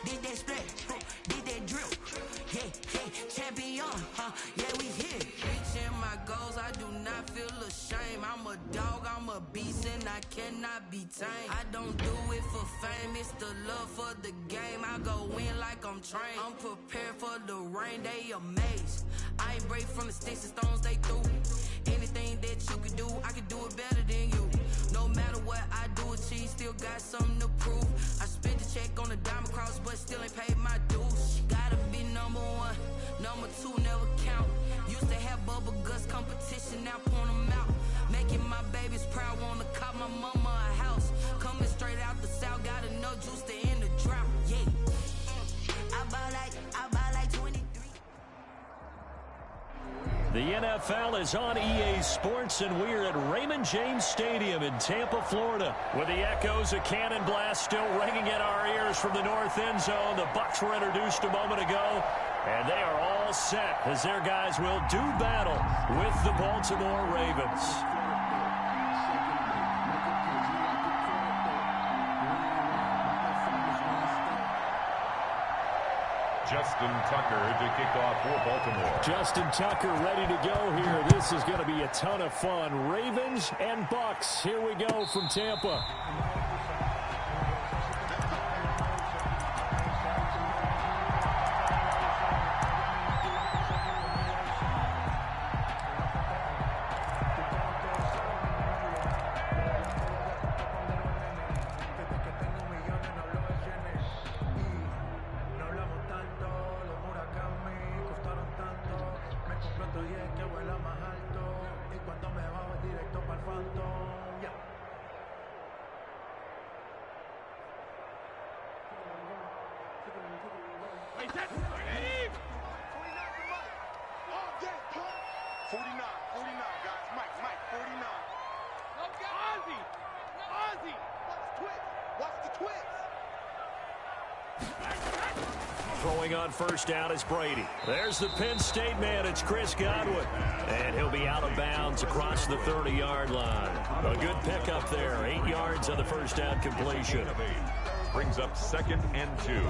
did that split, did that drill, yeah, champion, yeah, we here. Reaching my goals, I do not feel ashamed. I'm a dog, I'm a beast, and I cannot be tamed. I don't do it for fame, it's the love for the game. I go in like I'm trained. I'm prepared for the rain, they amazed. I ain't break from the sticks and stones they threw. Anything that you could do, I could do it better than you. No matter what I do, achieve, still got something to prove. I spent the check on the diamond cross, but still ain't paid my dues. Gotta be number 1, number 2 never count. Used to have bubble guts competition, now point them out. Making my babies proud, wanna cop my mama a house. Coming straight out the south, got enough juice to end the drought. Yeah, I buy like 23. The NFL is on EA Sports, and we're at Raymond James Stadium in Tampa, Florida, with the echoes of Cannon Blast still ringing in our ears from the north end zone. The Bucs were introduced a moment ago, and they are all set as their guys will do battle with the Baltimore Ravens. Justin Tucker to kick off for Baltimore. Justin Tucker ready to go here. This is going to be a ton of fun. Ravens and Bucs. Here we go from Tampa. Throwing on first down is Brady. There's the Penn State man. It's Chris Godwin. And he'll be out of bounds across the 30-yard line. A good pickup there. 8 yards on the first down completion. Brings up 2nd and 2.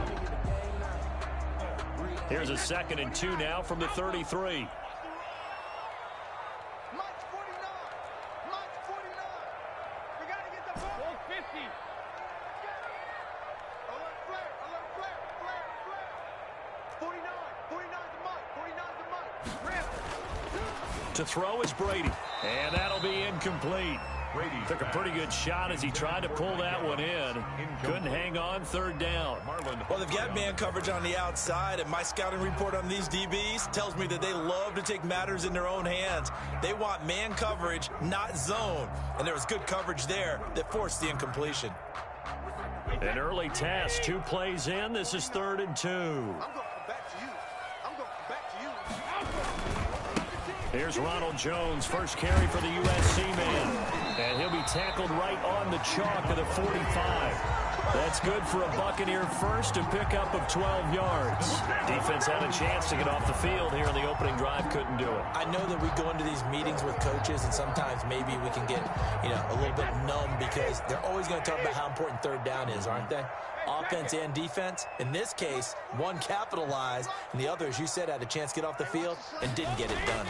Here's a 2nd and 2 now from the 33. To throw is Brady, and that'll be incomplete. Brady took a pretty good shot as he tried to pull that one in. Couldn't hang on 3rd down. Well, they've got man coverage on the outside, and my scouting report on these DBs tells me that they love to take matters in their own hands. They want man coverage, not zone. And there was good coverage there that forced the incompletion. An early task, 2 plays in. This is 3rd and 2. Here's Ronald Jones, first carry for the USC man. And he'll be tackled right on the chalk of the 45. That's good for a Buccaneer first, a pickup of 12 yards. Defense had a chance to get off the field here in the opening drive, couldn't do it. I know that we go into these meetings with coaches, and sometimes maybe we can get, a little bit numb because they're always going to talk about how important 3rd down is, aren't they? Offense and defense. In this case, one capitalized, and the other, as you said, had a chance to get off the field and didn't get it done.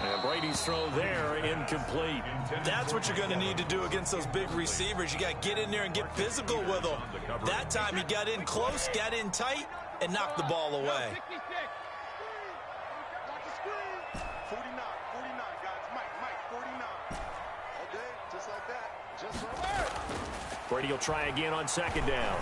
And Brady's throw there, incomplete. That's what you're going to need to do against those big receivers. You got to get in there and get physical with them. That time he got in close, got in tight, and knocked the ball away. 49, guys. Mike, 49. Okay, just like that. Just like that. Brady will try again on second down.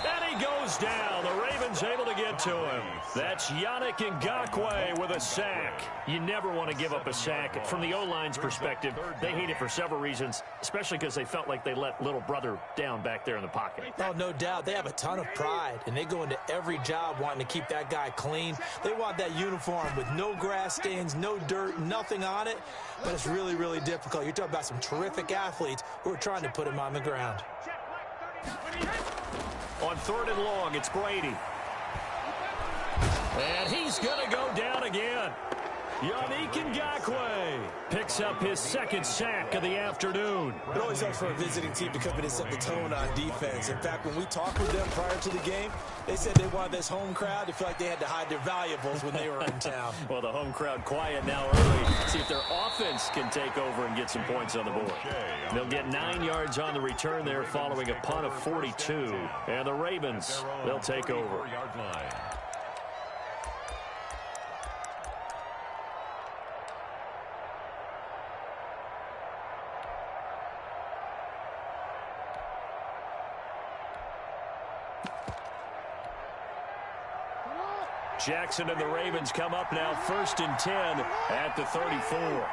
And he goes down. The Ravens able to get to him. That's Yannick Ngakoue with a sack. You never want to give up a sack. From the O-line's perspective, they hate it for several reasons, especially because they felt like they let little brother down back there in the pocket. Oh, no doubt. They have a ton of pride, and they go into every job wanting to keep that guy clean. They want that uniform with no grass stains, no dirt, nothing on it, but it's really, really difficult. You're talking about some terrific athletes who are trying to put him on the ground. On 3rd and long, it's Brady. And he's going to go down again. Yannick Ngakoue picks up his 2nd sack of the afternoon. It always helps for a visiting team to come in and set the tone on defense. In fact, when we talked with them prior to the game, they said they wanted this home crowd to feel like they had to hide their valuables when they were in town. Well, the home crowd quiet now early. See if their offense can take over and get some points on the board. They'll get 9 yards on the return there following a punt of 42. And the Ravens, they'll take over. Jackson and the Ravens come up now 1st and 10 at the 34.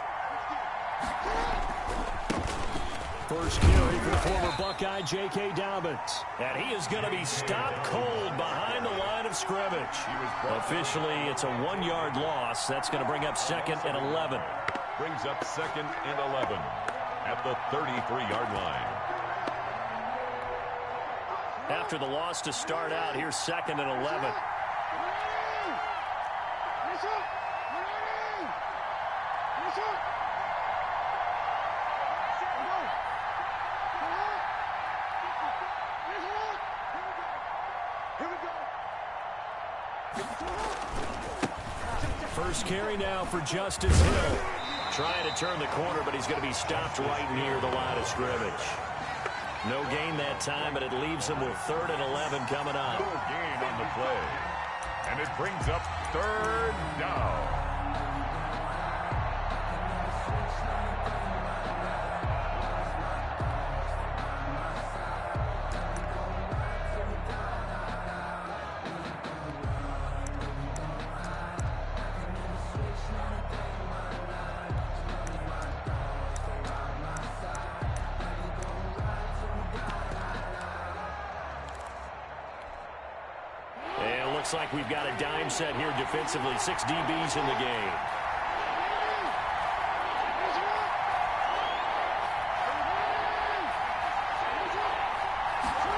First carry for the former Buckeye, J.K. Dobbins. And he is going to be stopped cold behind the line of scrimmage. Officially, it's a 1-yard loss. That's going to bring up 2nd and 11. Brings up 2nd and 11 at the 33-yard line. After the loss to start out, here's 2nd and 11. First carry now for Justice Hill. Trying to turn the corner, but he's going to be stopped right near the line of scrimmage. No gain that time, but it leaves him with 3rd and 11 coming up. No gain on the play. And it brings up 3rd down. Looks like we've got a dime set here defensively. 6 DBs in the game.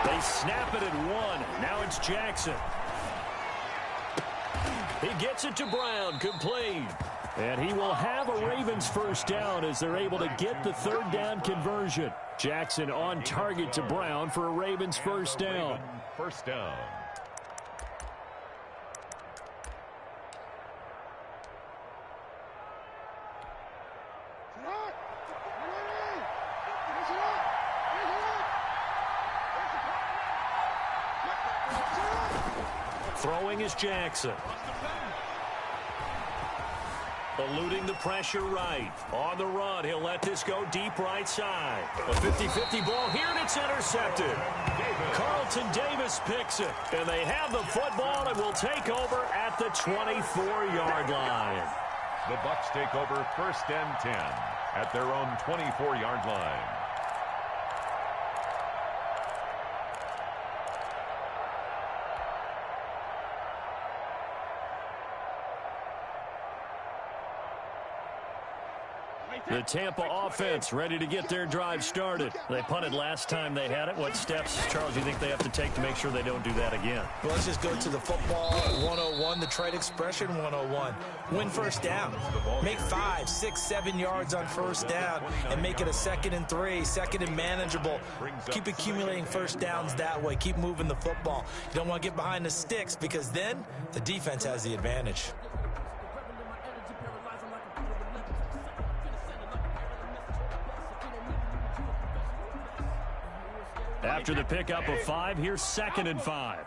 They snap it at 1. Now it's Jackson. He gets it to Brown, complete. And he will have a Ravens first down as they're able to get the 3rd down conversion. Jackson on target to Brown for a Ravens first down. First down. Throwing is Jackson. Eluding the pressure right. On the run, he'll let this go deep right side. A 50-50 ball here, and it's intercepted. Carlton Davis picks it. And they have the football and will take over at the 24-yard line. The Bucs take over 1st and 10 at their own 24-yard line. The Tampa offense ready to get their drive started. They punted last time they had it. What steps, Charles, do you think they have to take to make sure they don't do that again? Well, let's just go to the football 101, the trade expression 101. Win first down. Make 5, 6, 7 yards on first down and make it a 2nd and 3, 2nd and manageable. Keep accumulating first downs that way. Keep moving the football. You don't want to get behind the sticks because then the defense has the advantage. After the pickup of 5, here's 2nd and 5.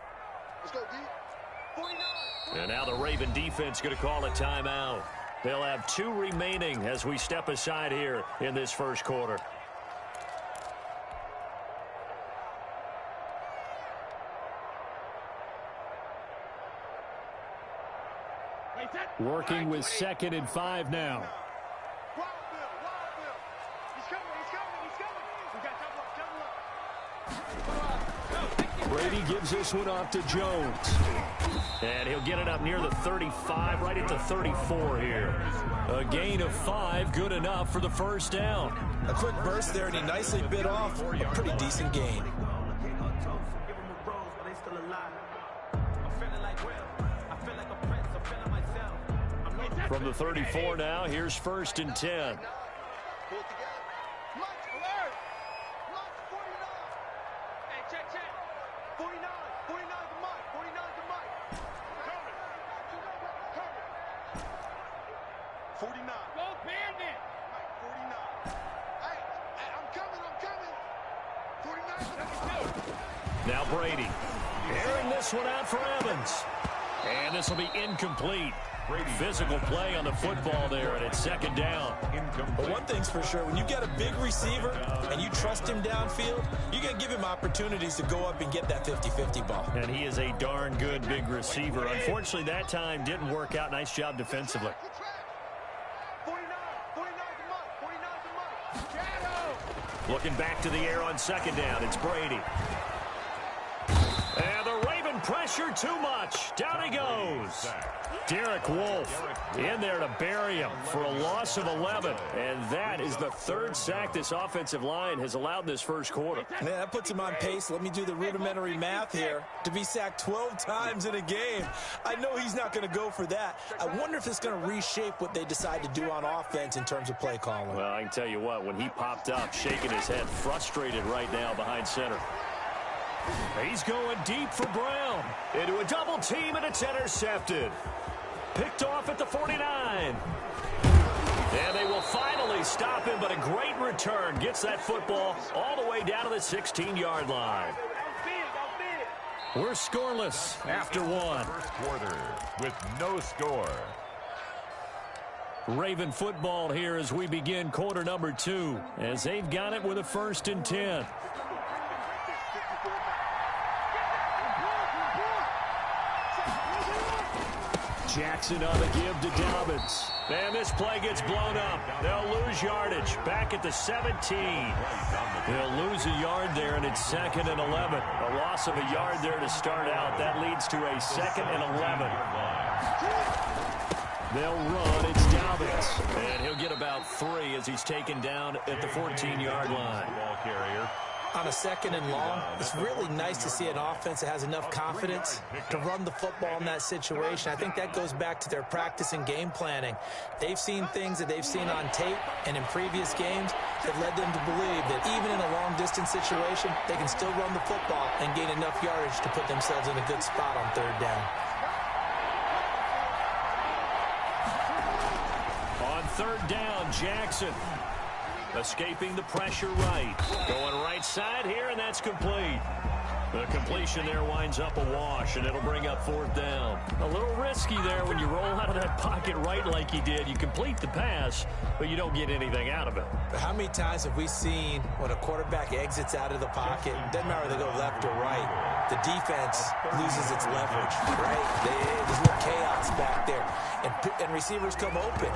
And now the Raven defense going to call a timeout. They'll have 2 remaining as we step aside here in this first quarter. Working with 2nd and 5 now. Brady gives this one off to Jones. And he'll get it up near the 35, right at the 34 here. A gain of 5, good enough for the first down. A quick burst there, and he nicely bit off a pretty decent gain. From the 34 now, here's 1st and 10. Now Brady. Airing this one out for Evans. And this will be incomplete. Physical play on the football there, and it's 2nd down. But one thing's for sure, when you get a big receiver and you trust him downfield, you're going to give him opportunities to go up and get that 50-50 ball. And he is a darn good big receiver. Unfortunately, that time didn't work out. Nice job defensively. Looking back to the air on 2nd down, it's Brady. And the Raven pressure too much. Down he goes. Derek Wolfe in there to bury him for a loss of 11. And that is the 3rd sack this offensive line has allowed this first quarter. Man, that puts him on pace. Let me do the rudimentary math here. To be sacked 12 times in a game. I know he's not going to go for that. I wonder if it's going to reshape what they decide to do on offense in terms of play calling. Well, I can tell you what, when he popped up, shaking his head, frustrated right now behind center. He's going deep for Brown. Into a double team, and it's intercepted. Picked off at the 49. And they will finally stop him, but a great return. Gets that football all the way down to the 16-yard line. We're scoreless after 1. First quarter with no score. Raven football here as we begin quarter number 2, as they've got it with a 1st and 10. Jackson on the give to Dobbins. And this play gets blown up. They'll lose yardage. Back at the 17. They'll lose a yard there, and it's 2nd and 11. A loss of a yard there to start out. That leads to a 2nd and 11. They'll run. It's Dobbins. And he'll get about 3 as he's taken down at the 14-yard line. Ball carrier. On a 2nd and long, it's really nice to see an offense that has enough confidence to run the football in that situation. I think that goes back to their practice and game planning. They've seen things that they've seen on tape and in previous games that led them to believe that even in a long-distance situation, they can still run the football and gain enough yardage to put themselves in a good spot on 3rd down. On 3rd down, Jackson. Escaping the pressure right. Going right side here, and that's complete. The completion there winds up a wash, and it'll bring up 4th down. A little risky there when you roll out of that pocket right like he did. You complete the pass, but you don't get anything out of it. But how many times have we seen when a quarterback exits out of the pocket, doesn't matter whether they go left or right, the defense loses its leverage, right? There's a little chaos back there, and receivers come open.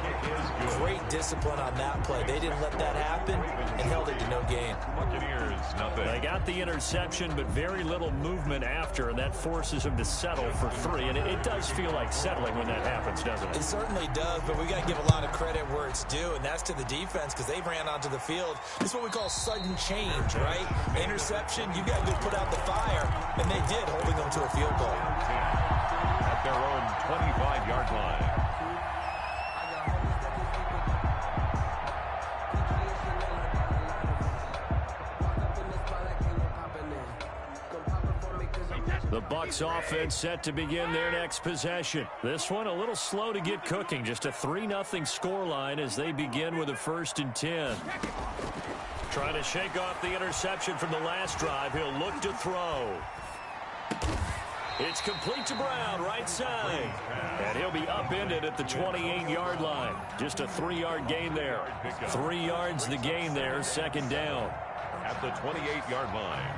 Great discipline on that play. They didn't let that happen and held it to no gain. Buccaneers, nothing. They got the interception, but very little movement after, and that forces them to settle for 3. And it does feel like settling when that happens, doesn't it? It certainly does, but we got to give a lot of credit where it's due, and that's to the defense because they ran onto the field. This is what we call sudden change, right? Interception, you got to go put out the fire, and they did, holding them to a field goal. At their own 25-yard line. The Bucs offense set to begin their next possession. This one a little slow to get cooking. Just a 3-0 scoreline as they begin with a 1st and 10. Trying to shake off the interception from the last drive. He'll look to throw. It's complete to Brown, right side. And he'll be upended at the 28-yard line. Just a 3-yard gain there. 3 yards the gain there, 2nd down. At the 28-yard line.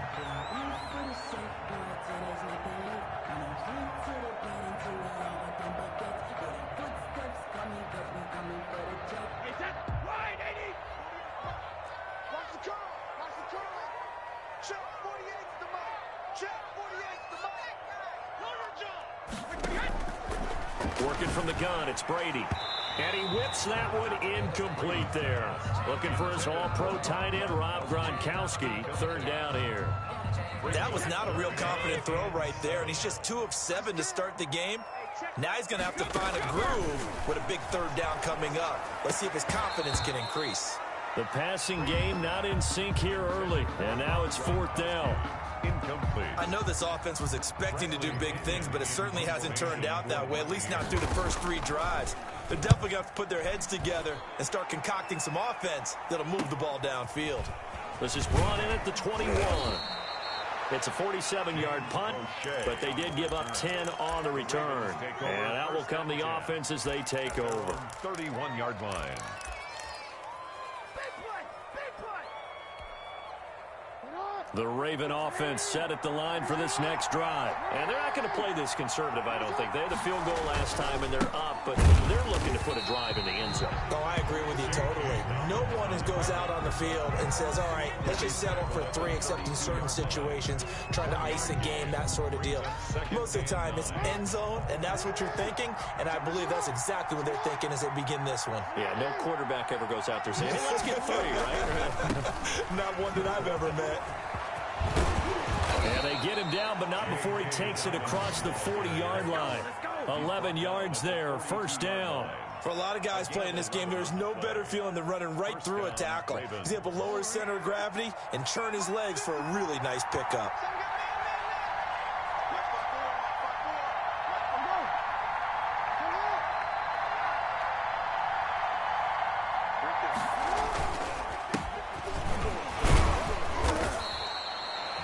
Working from the gun, it's Brady. And he whips that one incomplete there. Looking for his all-pro tight end, Rob Gronkowski. 3rd down here. That was not a real confident throw right there, and he's just 2 of 7 to start the game. Now he's going to have to find a groove with a big 3rd down coming up. Let's see if his confidence can increase. The passing game not in sync here early, and now it's 4th down. Incomplete. I know this offense was expecting to do big things, but it certainly hasn't turned out that way, at least not through the first 3 drives. They're definitely going to have to put their heads together and start concocting some offense that'll move the ball downfield. This is brought in at the 21. It's a 47-yard punt, but they did give up 10 on the return. And out will come the offense as they take over. 31-yard line. The Raven offense set at the line for this next drive. And they're not going to play this conservative, I don't think. They had the field goal last time, and they're up, but they're looking to put a drive in the end zone. Oh, I agree with you totally. No one goes out on the field and says, all right, let's just settle for 3, except in certain situations, trying to ice a game, that sort of deal. Most of the time, it's end zone, and that's what you're thinking, and I believe that's exactly what they're thinking as they begin this one. Yeah, no quarterback ever goes out there saying, hey, let's get 3, right? Not one that I've ever met. And they get him down, but not before he takes it across the 40-yard line. 11 yards there, 1st down. For a lot of guys playing this game, there's no better feeling than running right through a tackle. He's able to lower his center of gravity and churn his legs for a really nice pickup.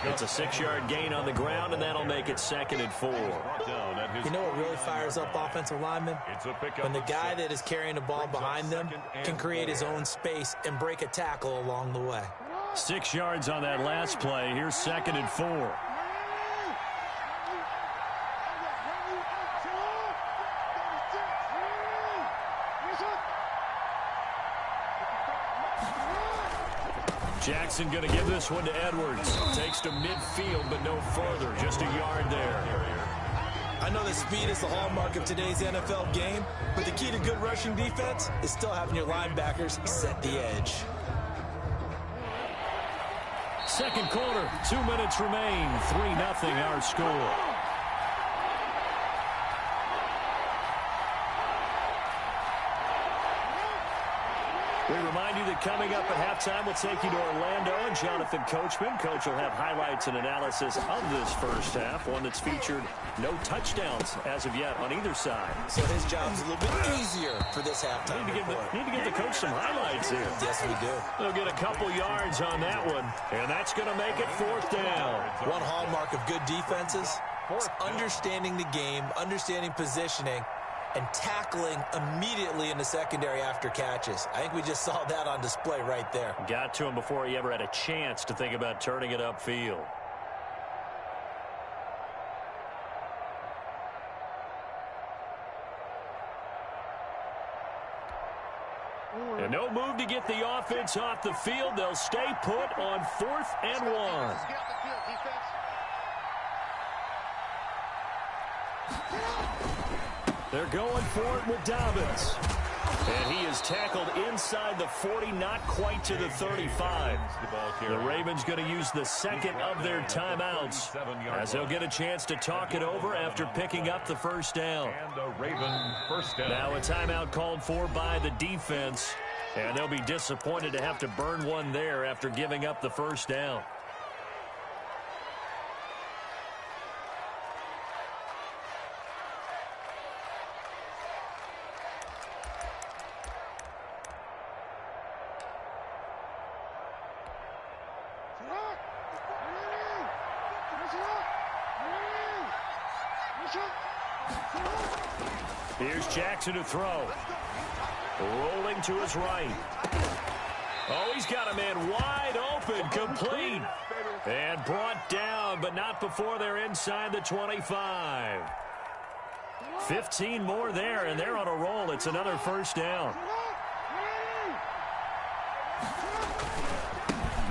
It's a 6-yard gain on the ground, and that'll make it 2nd and 4. You know what really fires up offensive linemen? When the guy that is carrying the ball behind them can create his own space and break a tackle along the way. 6 yards on that last play. Here's 2nd and 4. Jackson going to give this one to Edwards. Takes to midfield, but no further. Just a yard there. I know that speed is the hallmark of today's NFL game, but the key to good rushing defense is still having your linebackers set the edge. 2nd quarter, 2 minutes remain. 3-0 our score. We remind you that coming up at halftime, we'll take you to Orlando and Jonathan Coachman. Coach will have highlights and analysis of this first half, one that's featured no touchdowns as of yet on either side. So his job's a little bit easier for this halftime. Need to give the coach some highlights here. Yes, we do. They'll get a couple yards on that one, and that's going to make it 4th down. One hallmark of good defenses is understanding the game, understanding positioning, and tackling immediately in the secondary after catches. I think we just saw that on display right there. Got to him before he ever had a chance to think about turning it upfield. And no move to get the offense off the field. They'll stay put on 4th and 1. They're going for it with Dobbins. And he is tackled inside the 40, not quite to the 35. The Ravens going to use the 2nd of their timeouts as they'll get a chance to talk it over after picking up the 1st down. And the Raven 1st down. Now a timeout called for by the defense. And they'll be disappointed to have to burn one there after giving up the 1st down. Here's Jackson to throw. Rolling to his right. Oh, he's got a man wide open, complete. And brought down, but not before they're inside the 25. 15 more there, and they're on a roll. It's another first down.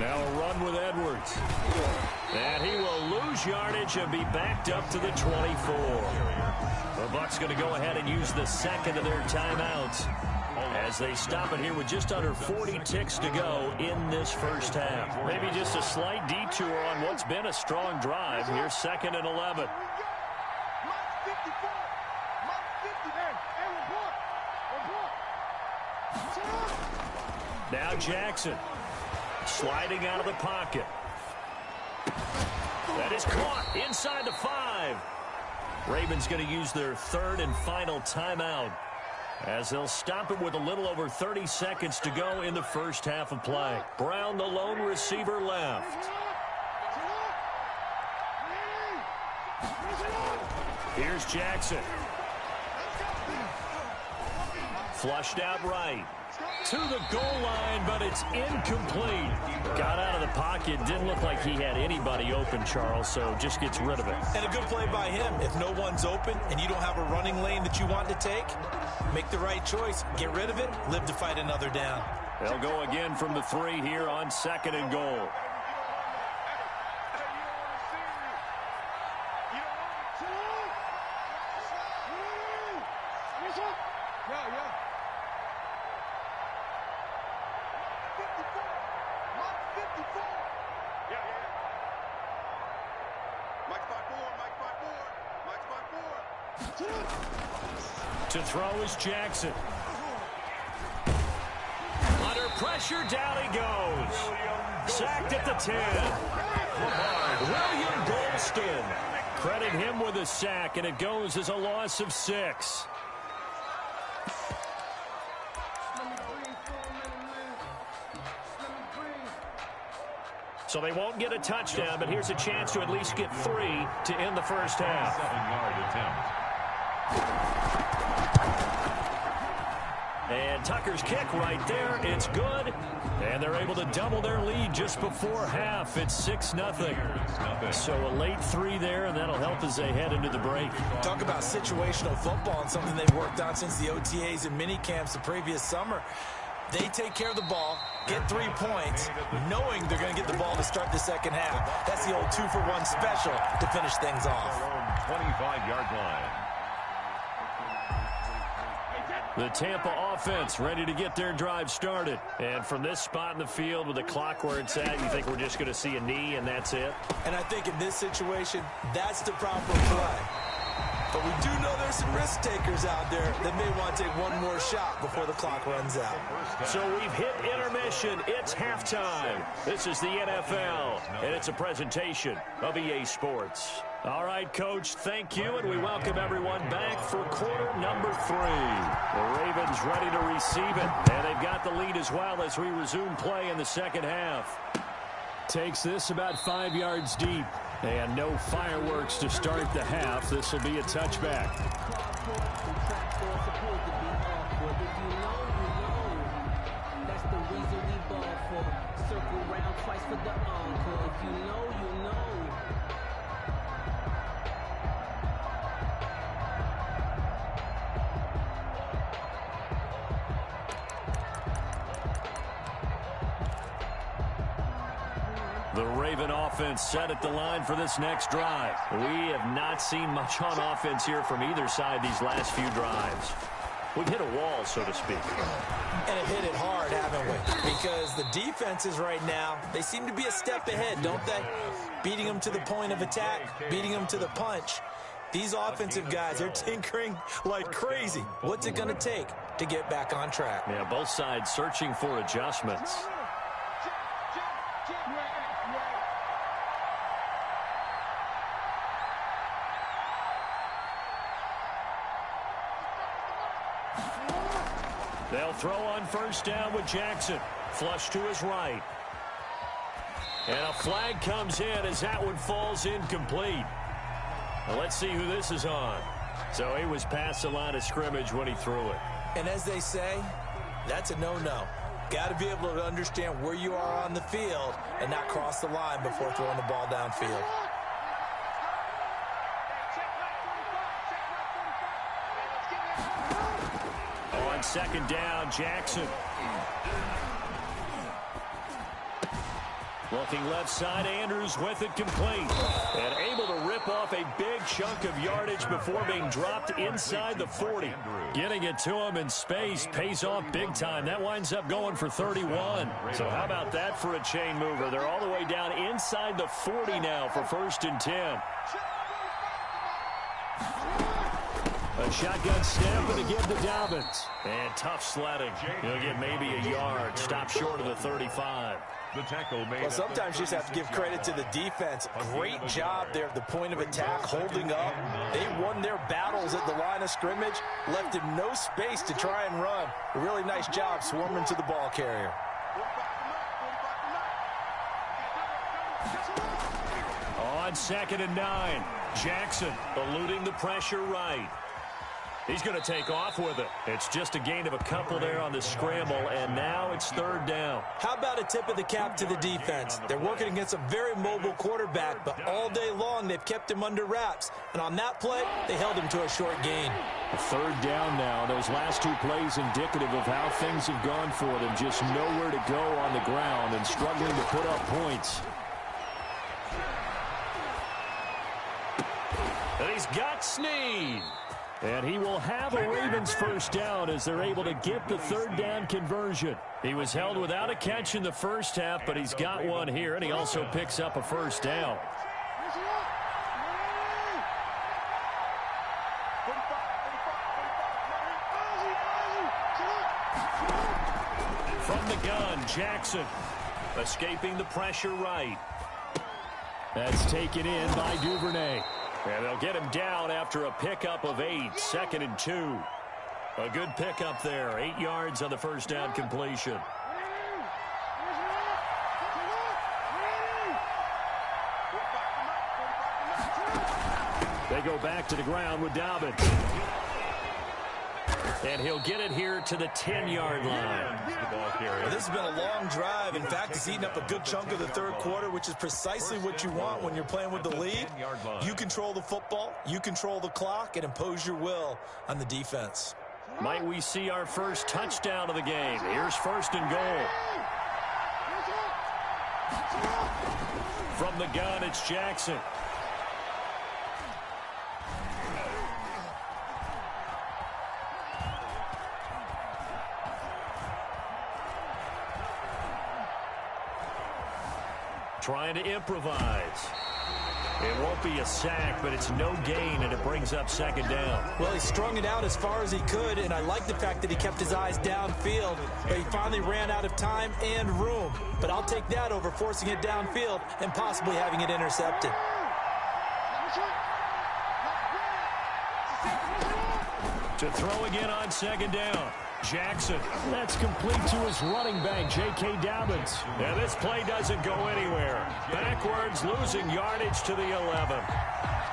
Now a run with Edwards. And he will lose yardage and be backed up to the 24. The Bucs going to go ahead and use the second of their timeouts as they stop it here with just under 40 ticks to go in this first half. Maybe just a slight detour on what's been a strong drive. Here's 2nd and 11. Now Jackson sliding out of the pocket. That is caught inside the 5. Ravens going to use their 3rd and final timeout as they'll stop it with a little over 30 seconds to go in the first half of play. Brown, the lone receiver, left. Here's Jackson. Flushed out right. To the goal line, but it's incomplete. Got out of the pocket. Didn't look like he had anybody open, Charles, so just gets rid of it. And a good play by him. If no one's open and you don't have a running lane that you want to take, make the right choice. Get rid of it. Live to fight another down. They'll go again from the 3 here on 2nd and goal. To throw is Jackson. Under pressure, down he goes. Sacked at the 10. William Golston. Credit him with a sack, and it goes as a loss of 6. So they won't get a touchdown, but here's a chance to at least get 3 to end the first half. 7-yard attempt. And Tucker's kick right there. It's good. And they're able to double their lead just before half. It's 6-0. So a late 3 there, and that'll help as they head into the break. Talk about situational football and something they've worked on since the OTAs and mini camps the previous summer. They take care of the ball, get 3 points, knowing they're going to get the ball to start the second half. That's the old 2-for-1 special to finish things off. 25-yard line. The Tampa offense ready to get their drive started. And from this spot in the field with the clock where it's at, you think we're just going to see a knee and that's it? And I think in this situation, that's the proper play. But we do know there's some risk takers out there that may want to take one more shot before the clock runs out. So we've hit intermission. It's halftime. This is the NFL, and it's a presentation of EA Sports. All right, Coach, thank you, and we welcome everyone back for quarter number 3. The Ravens ready to receive it, and they've got the lead as well as we resume play in the second half. Takes this about 5 yards deep, and no fireworks to start the half. This will be a touchback. That's the reason we ball for. Circle round twice for the encore. If you know, you know. The Raven offense set at the line for this next drive. We have not seen much on offense here from either side these last few drives. We've hit a wall, so to speak. And have hit it hard, haven't we? Because the defenses right now, they seem to be a step ahead, don't they? Beating them to the point of attack, beating them to the punch. These offensive guys are tinkering like crazy. What's it going to take to get back on track? Yeah, both sides searching for adjustments. They'll throw on first down with Jackson. Flush to his right. And a flag comes in as that one falls incomplete. Now let's see who this is on. So he was past the line of scrimmage when he threw it. And as they say, that's a no-no. Got to be able to understand where you are on the field and not cross the line before throwing the ball downfield. On second down, Jackson. Looking left side, Andrews with it complete. And able to rip off a big chunk of yardage before being dropped inside the 40. Getting it to him in space pays off big time. That winds up going for 31. So how about that for a chain mover? They're all the way down inside the 40 now for 1st and 10. A shotgun snap and a give to Dobbins. And tough sledding. He'll get maybe a yard. Stop short of the 35. The tackle made. Well, sometimes you just have to give credit to the defense. Great job there at the point of attack, holding up. They won their battles at the line of scrimmage, left him no space to try and run. A really nice job swarming to the ball carrier. On 2nd and 9, Jackson eluding the pressure right. He's going to take off with it. It's just a gain of a couple there on the scramble, and now it's 3rd down. How about a tip of the cap to the defense? They're working against a very mobile quarterback, but all day long they've kept him under wraps. And on that play, they held him to a short gain. 3rd down now. Those last 2 plays indicative of how things have gone for them. Just nowhere to go on the ground and struggling to put up points. And he's got Snead. And he will have a Ravens 1st down as they're able to get the 3rd down conversion. He was held without a catch in the first half, but he's got one here, and he also picks up a 1st down. From the gun, Jackson escaping the pressure right. That's taken in by Duvernay. And they'll get him down after a pickup of 8, 2nd and 2. A good pickup there, 8 yards on the 1st down completion. They go back to the ground with Dobbins. And he'll get it here to the 10-yard line. Well, this has been a long drive. In fact, it's eaten up a good chunk of the 3rd quarter, which is precisely what you want when you're playing with the lead. You control the football, you control the clock, and impose your will on the defense. Might we see our first touchdown of the game? Here's 1st and goal. From the gun, it's Jackson. Trying to improvise. It won't be a sack, but it's no gain, and it brings up 2nd down. Well, he strung it out as far as he could, and I like the fact that he kept his eyes downfield, but he finally ran out of time and room. But I'll take that over forcing it downfield and possibly having it intercepted. To throw again on 2nd down. Jackson, that's complete to his running back, J.K. Dobbins. And this play doesn't go anywhere. Backwards, losing yardage to the 11.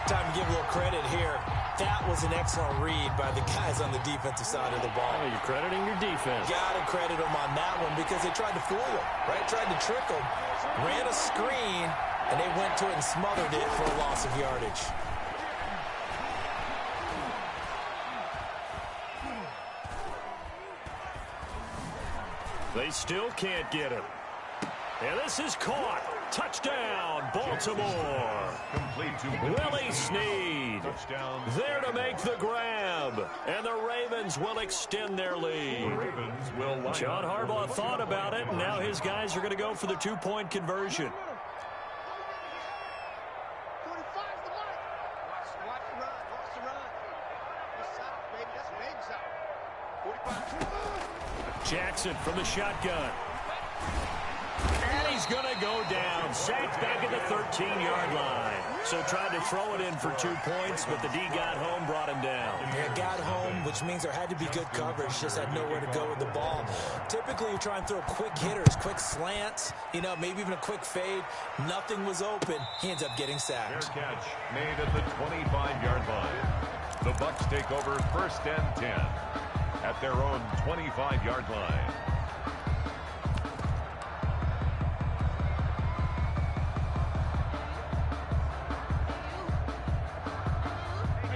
Time to give a little credit here. That was an excellent read by the guys on the defensive side of the ball. Oh, you're crediting your defense. Got to credit them on that one because they tried to fool him, right? Tried to trick him. Ran a screen, and they went to it and smothered it for a loss of yardage. They still can't get him. And this is caught. Touchdown, Baltimore. Complete to Willie Snead. Touchdown. There to make the grab. And the Ravens will extend their lead. John Harbaugh thought about it, and now his guys are going to go for the 2-point conversion. Jackson from the shotgun. And he's going to go down. Sacked back at the 13-yard line. So tried to throw it in for 2 points, but the D got home, brought him down. Yeah, got home, which means there had to be good coverage. Just had nowhere to go with the ball. Typically, you try and throw quick hitters, quick slants, you know, maybe even a quick fade. Nothing was open. He ends up getting sacked. Fair catch made at the 25-yard line. The Bucs take over 1st and 10 at their own 25-yard line.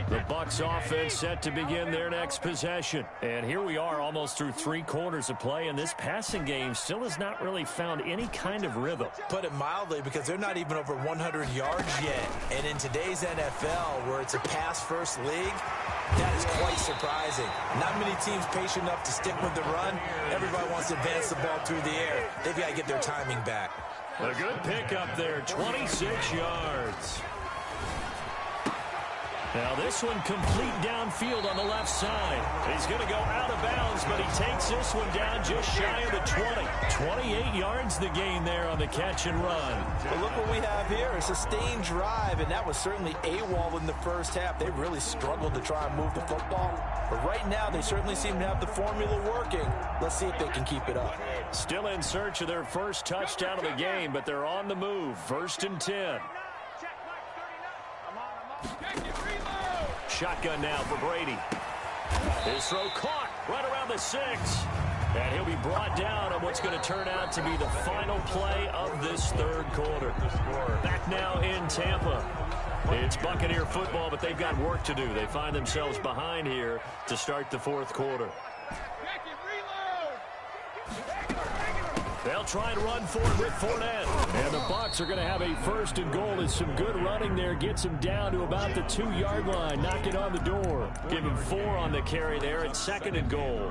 The Bucs offense set to begin their next possession. And here we are almost through 3 quarters of play, and this passing game still has not really found any kind of rhythm. Put it mildly, because they're not even over 100 yards yet. And in today's NFL, where it's a pass-first league, that is quite surprising. Not many teams patient enough to stick with the run. Everybody wants to advance the ball through the air. They've got to get their timing back. A good pickup there, 26 yards. Now this one complete downfield on the left side. He's going to go out of bounds, but he takes this one down just shy of the 20. 28 yards the gain there on the catch and run. Well, look what we have here. A sustained drive, and that was certainly AWOL in the first half. They really struggled to try and move the football. But right now, they certainly seem to have the formula working. Let's see if they can keep it up. Still in search of their first touchdown of the game, but they're on the move. 1st and 10. Shotgun now for Brady. His throw caught right around the 6. And he'll be brought down on what's going to turn out to be the final play of this 3rd quarter. Back now in Tampa. It's Buccaneer football, but they've got work to do. They find themselves behind here to start the 4th quarter. They'll try and run for it with Fournette. And the Bucs are going to have a 1st and goal as some good running there gets him down to about the 2-yard line. Knock it on the door. Give him 4 on the carry there at 2nd and goal.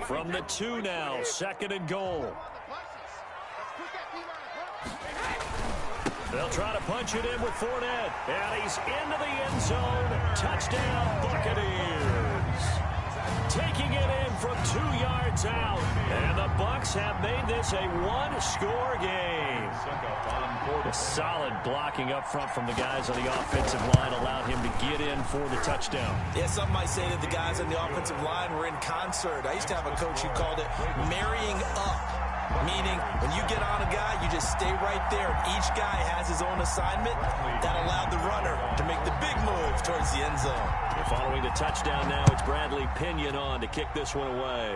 From the 2 now, 2nd and goal. They'll try to punch it in with Fournette. And he's into the end zone. Touchdown, Buccaneers. Taking it in from 2 yards out. And the Bucs have made this a 1-score game. A solid blocking up front from the guys on the offensive line allowed him to get in for the touchdown. Yeah, some might say that the guys on the offensive line were in concert. I used to have a coach who called it marrying up. Meaning, when you get on a guy, you just stay right there. Each guy has his own assignment. That allowed the runner to make the big move towards the end zone. And following the touchdown now, it's Bradley Pinion on to kick this one away.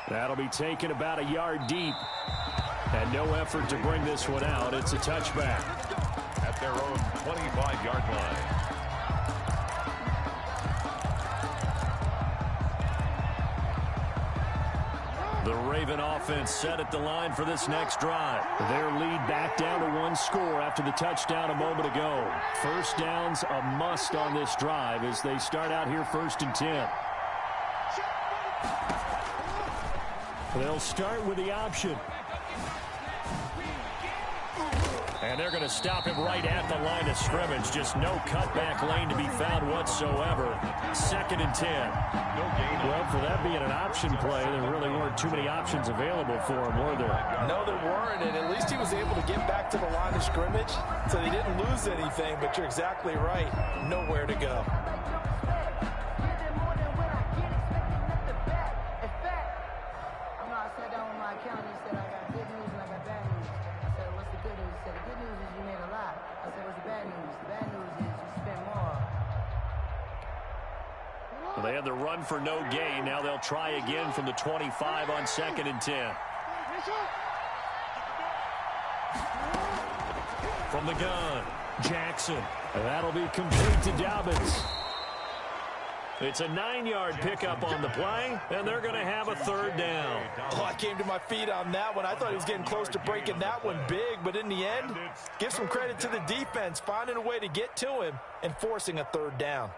That'll be taken about a yard deep. And no effort to bring this one out. It's a touchback. At their own 25-yard line. The Raven offense set at the line for this next drive. Their lead back down to 1 score after the touchdown a moment ago. 1st downs a must on this drive as they start out here 1st and 10. They'll start with the option. And they're going to stop him right at the line of scrimmage. Just no cutback lane to be found whatsoever. 2nd and 10. Well, for that being an option play, there really weren't too many options available for him, were there? No, there weren't, and at least he was able to get back to the line of scrimmage, so he didn't lose anything, but you're exactly right. Nowhere to go. They had the run for no gain. Now they'll try again from the 25 on 2nd and 10. From the gun, Jackson. That'll be complete to Dobbins. It's a 9-yard pickup on the play, and they're going to have a 3rd down. Oh, I came to my feet on that one. I thought he was getting close to breaking that one big, but in the end, give some credit to the defense, finding a way to get to him and forcing a 3rd down.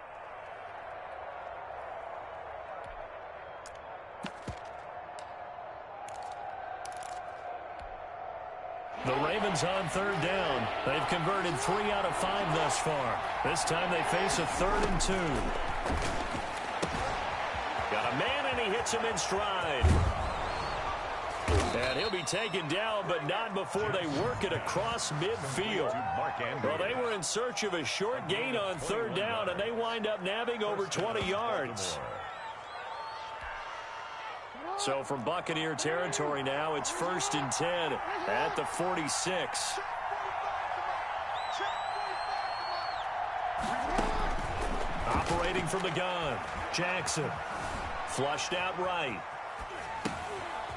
The Ravens on 3rd down. They've converted 3 out of 5 thus far. This time they face a 3rd and 2. Got a man, and he hits him in stride. And he'll be taken down, but not before they work it across midfield. Well, they were in search of a short gain on 3rd down, and they wind up nabbing over 20 yards. So from Buccaneer territory now, it's 1st and 10 at the 46. Operating from the gun, Jackson. Flushed out right.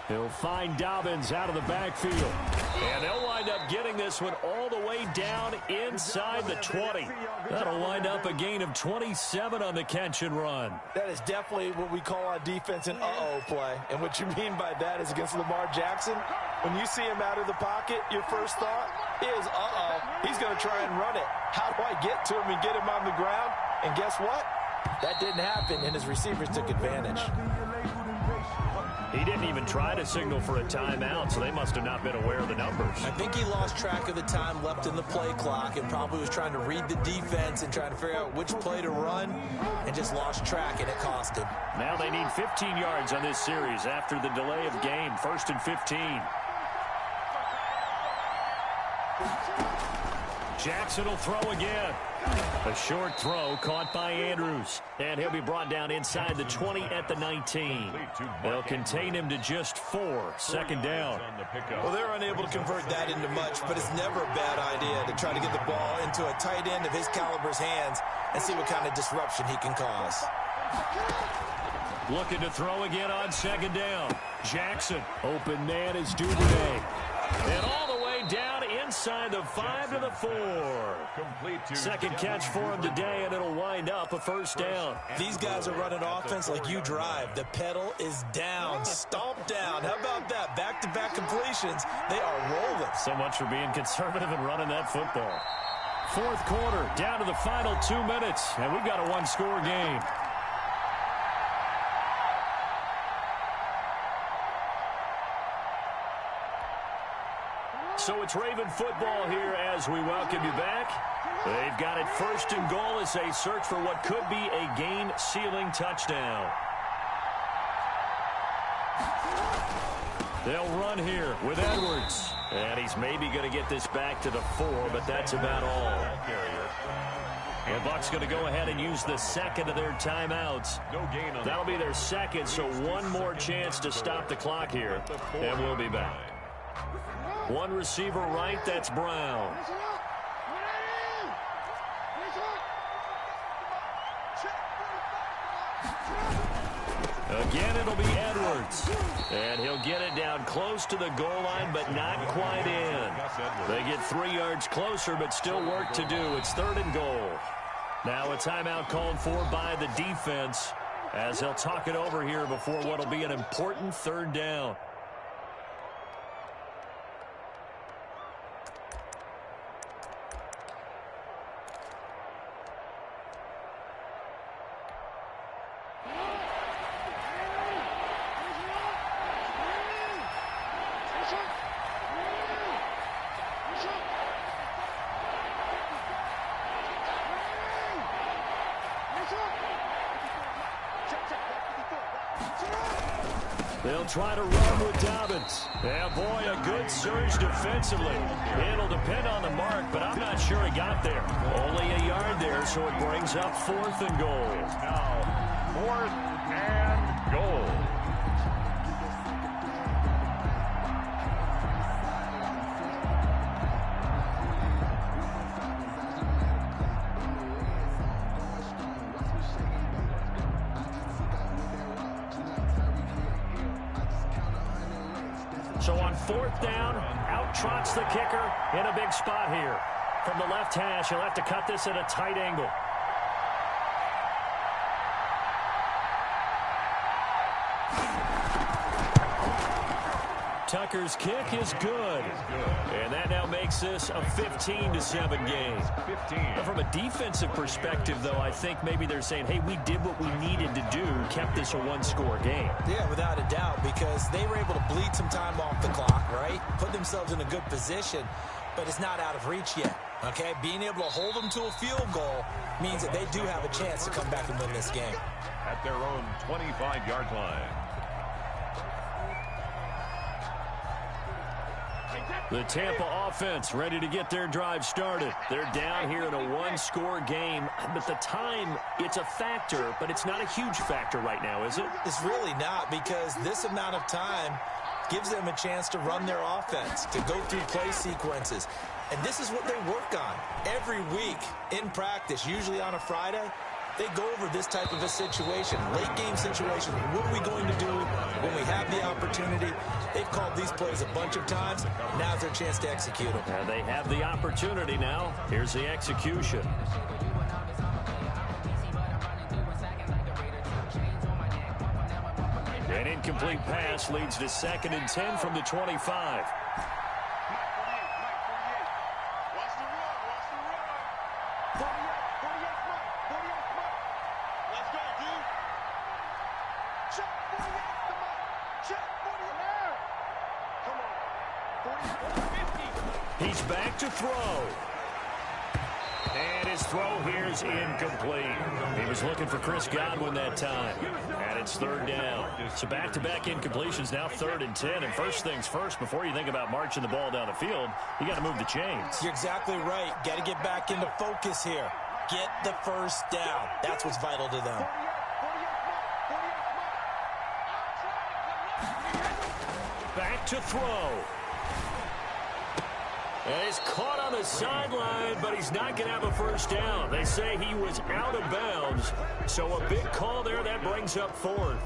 He'll find Dobbins out of the backfield. And they'll wind up getting this one all the way down inside the 20. That'll wind up a gain of 27 on the catch and run. That is definitely what we call on defense an uh-oh play. And what you mean by that is against Lamar Jackson, when you see him out of the pocket, your first thought is, uh-oh, he's going to try and run it. How do I get to him and get him on the ground? And guess what? That didn't happen, and his receivers took advantage. He didn't even try to signal for a timeout, so they must have not been aware of the numbers. I think he lost track of the time left in the play clock and probably was trying to read the defense and trying to figure out which play to run and just lost track, and it cost him. Now they need 15 yards on this series after the delay of game. 1st and 15. Jackson will throw again. A short throw caught by Andrews. And he'll be brought down inside the 20 at the 19. They'll contain him to just 4. 2nd down. Well, they're unable to convert that into much, but it's never a bad idea to try to get the ball into a tight end of his caliber's hands and see what kind of disruption he can cause. Looking to throw again on 2nd down. Jackson. Open man is Duvernay. And all the way down inside the 5 to the 4. Second catch for him today, and it'll wind up a 1st down. These guys are running offense like you drive. The pedal is down, stomped down. How about that? Back-to-back completions. They are rolling. So much for being conservative and running that football. 4th quarter, down to the final 2 minutes, and we've got a one-score game. So it's Raven football here as we welcome you back. They've got it 1st and goal as they search for what could be a game-sealing touchdown. They'll run here with Edwards. And he's maybe going to get this back to the 4, but that's about all. The Bucs going to go ahead and use the 2nd of their timeouts. That'll be their 2nd, so one more chance to stop the clock here. And we'll be back. One receiver right, that's Brown. Again, it'll be Edwards. And he'll get it down close to the goal line, but not quite in. They get 3 yards closer, but still work to do. It's 3rd and goal. Now a timeout called for by the defense as they'll talk it over here before what will be an important 3rd down. They'll try to run with Dobbins. Yeah, boy, a good surge defensively. It'll depend on the mark, but I'm not sure he got there. Only a yard there, so it brings up 4th and goal. Now, 4th and goal. So on 4th down, out trots the kicker in a big spot here. From the left hash, he'll have to cut this at a tight angle. Tucker's kick is good. And that now makes this a 15-7 game. But from a defensive perspective, though, I think maybe they're saying, hey, we did what we needed to do, kept this a one-score game. Yeah, without a doubt, because they were able to bleed some time off the clock, right? Put themselves in a good position, but it's not out of reach yet, okay? Being able to hold them to a field goal means that they do have a chance to come back and win this game. At their own 25-yard line. The Tampa offense ready to get their drive started. They're down here in a one-score game. But the time, it's a factor, but it's not a huge factor right now, is it? It's really not, because this amount of time gives them a chance to run their offense, to go through play sequences. And this is what they work on every week in practice, usually on a Friday. They go over this type of a situation, late game situation. What are we going to do when we have the opportunity? They've called these plays a bunch of times. Now's their chance to execute them. They have the opportunity now. Here's the execution. An incomplete pass leads to 2nd and 10 from the 25. He's back to throw. And his throw here is incomplete. He was looking for Chris Godwin that time. And it's 3rd down. So back-to-back incompletions, now 3rd and 10. And first things first, before you think about marching the ball down the field, you got to move the chains. You're exactly right. Got to get back into focus here. Get the first down. That's what's vital to them. Back to throw. And he's caught on the sideline, but he's not going to have a first down. They say he was out of bounds. So a big call there. That brings up 4th.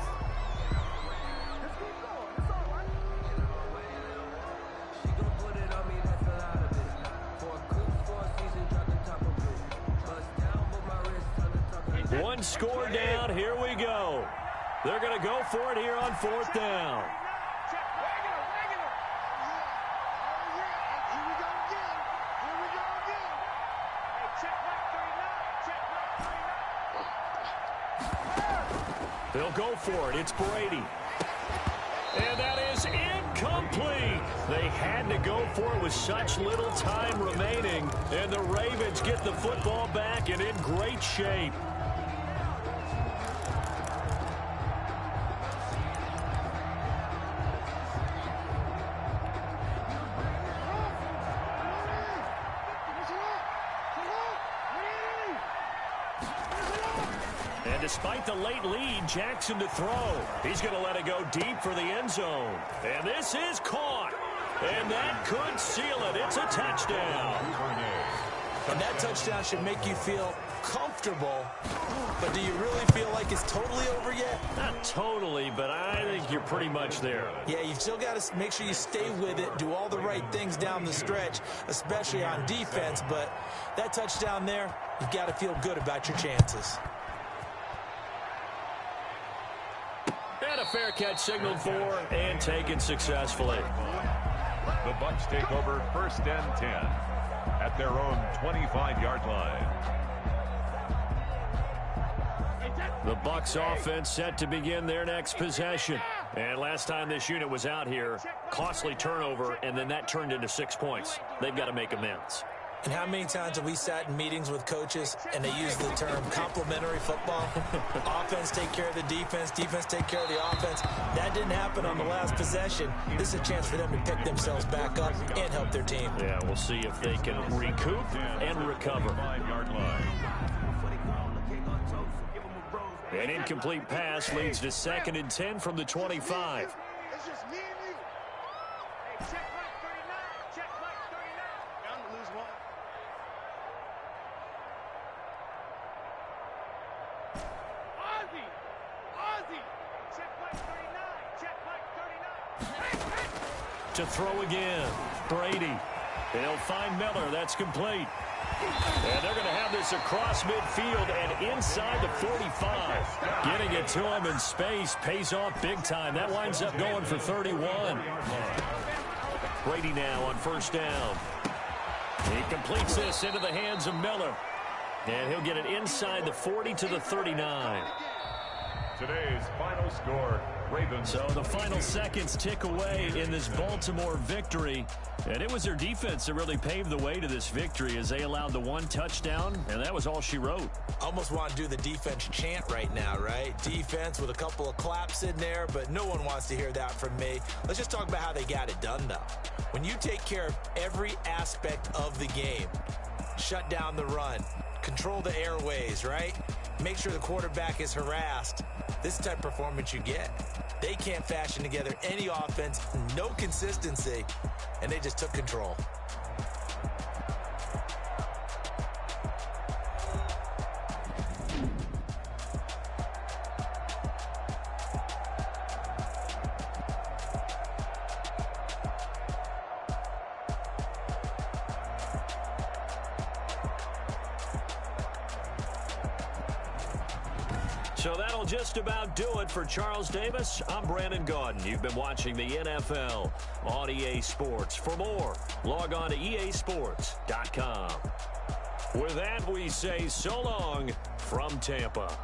One score down. Here we go. They're going to go for it here on 4th down. They'll go for it. It's Brady. And that is incomplete. They had to go for it with such little time remaining. And the Ravens get the football back and in great shape. Despite the late lead, Jackson to throw. He's going to let it go deep for the end zone. And this is caught. And that could seal it. It's a touchdown. And that touchdown should make you feel comfortable. But do you really feel like it's totally over yet? Not totally, but I think you're pretty much there. Yeah, you've still got to make sure you stay with it, do all the right things down the stretch, especially on defense. But that touchdown there, you've got to feel good about your chances. And a fair catch signaled for and taken successfully. The Bucs take over 1st and 10 at their own 25-yard line. The Bucs offense set to begin their next possession. And last time this unit was out here, costly turnover, and then that turned into 6 points. They've got to make amends. And how many times have we sat in meetings with coaches and they use the term complementary football? Offense take care of the defense, defense take care of the offense. That didn't happen on the last possession. This is a chance for them to pick themselves back up and help their team. Yeah, we'll see if they can recoup and recover. An incomplete pass leads to 2nd and 10 from the 25. To throw again, Brady. They'll find Miller. That's complete. And they're going to have this across midfield and inside the 45. Getting it to him in space pays off big time. That winds up going for 31. Brady now on 1st down. He completes this into the hands of Miller. And he'll get it inside the 40 to the 39. Today's final score, Ravens. So the final seconds tick away in this Baltimore victory. And it was their defense that really paved the way to this victory as they allowed the 1 touchdown, and that was all she wrote. Almost want to do the defense chant right now, right? Defense with a couple of claps in there, but no one wants to hear that from me. Let's just talk about how they got it done, though. When you take care of every aspect of the game, shut down the run, control the airways, right? Make sure the quarterback is harassed. This type of performance you get. They can't fashion together any offense, no consistency, and they just took control. So that'll just about do it for Charles Davis. I'm Brandon Gaudin. You've been watching the NFL on EA Sports. For more, log on to easports.com. With that, we say so long from Tampa.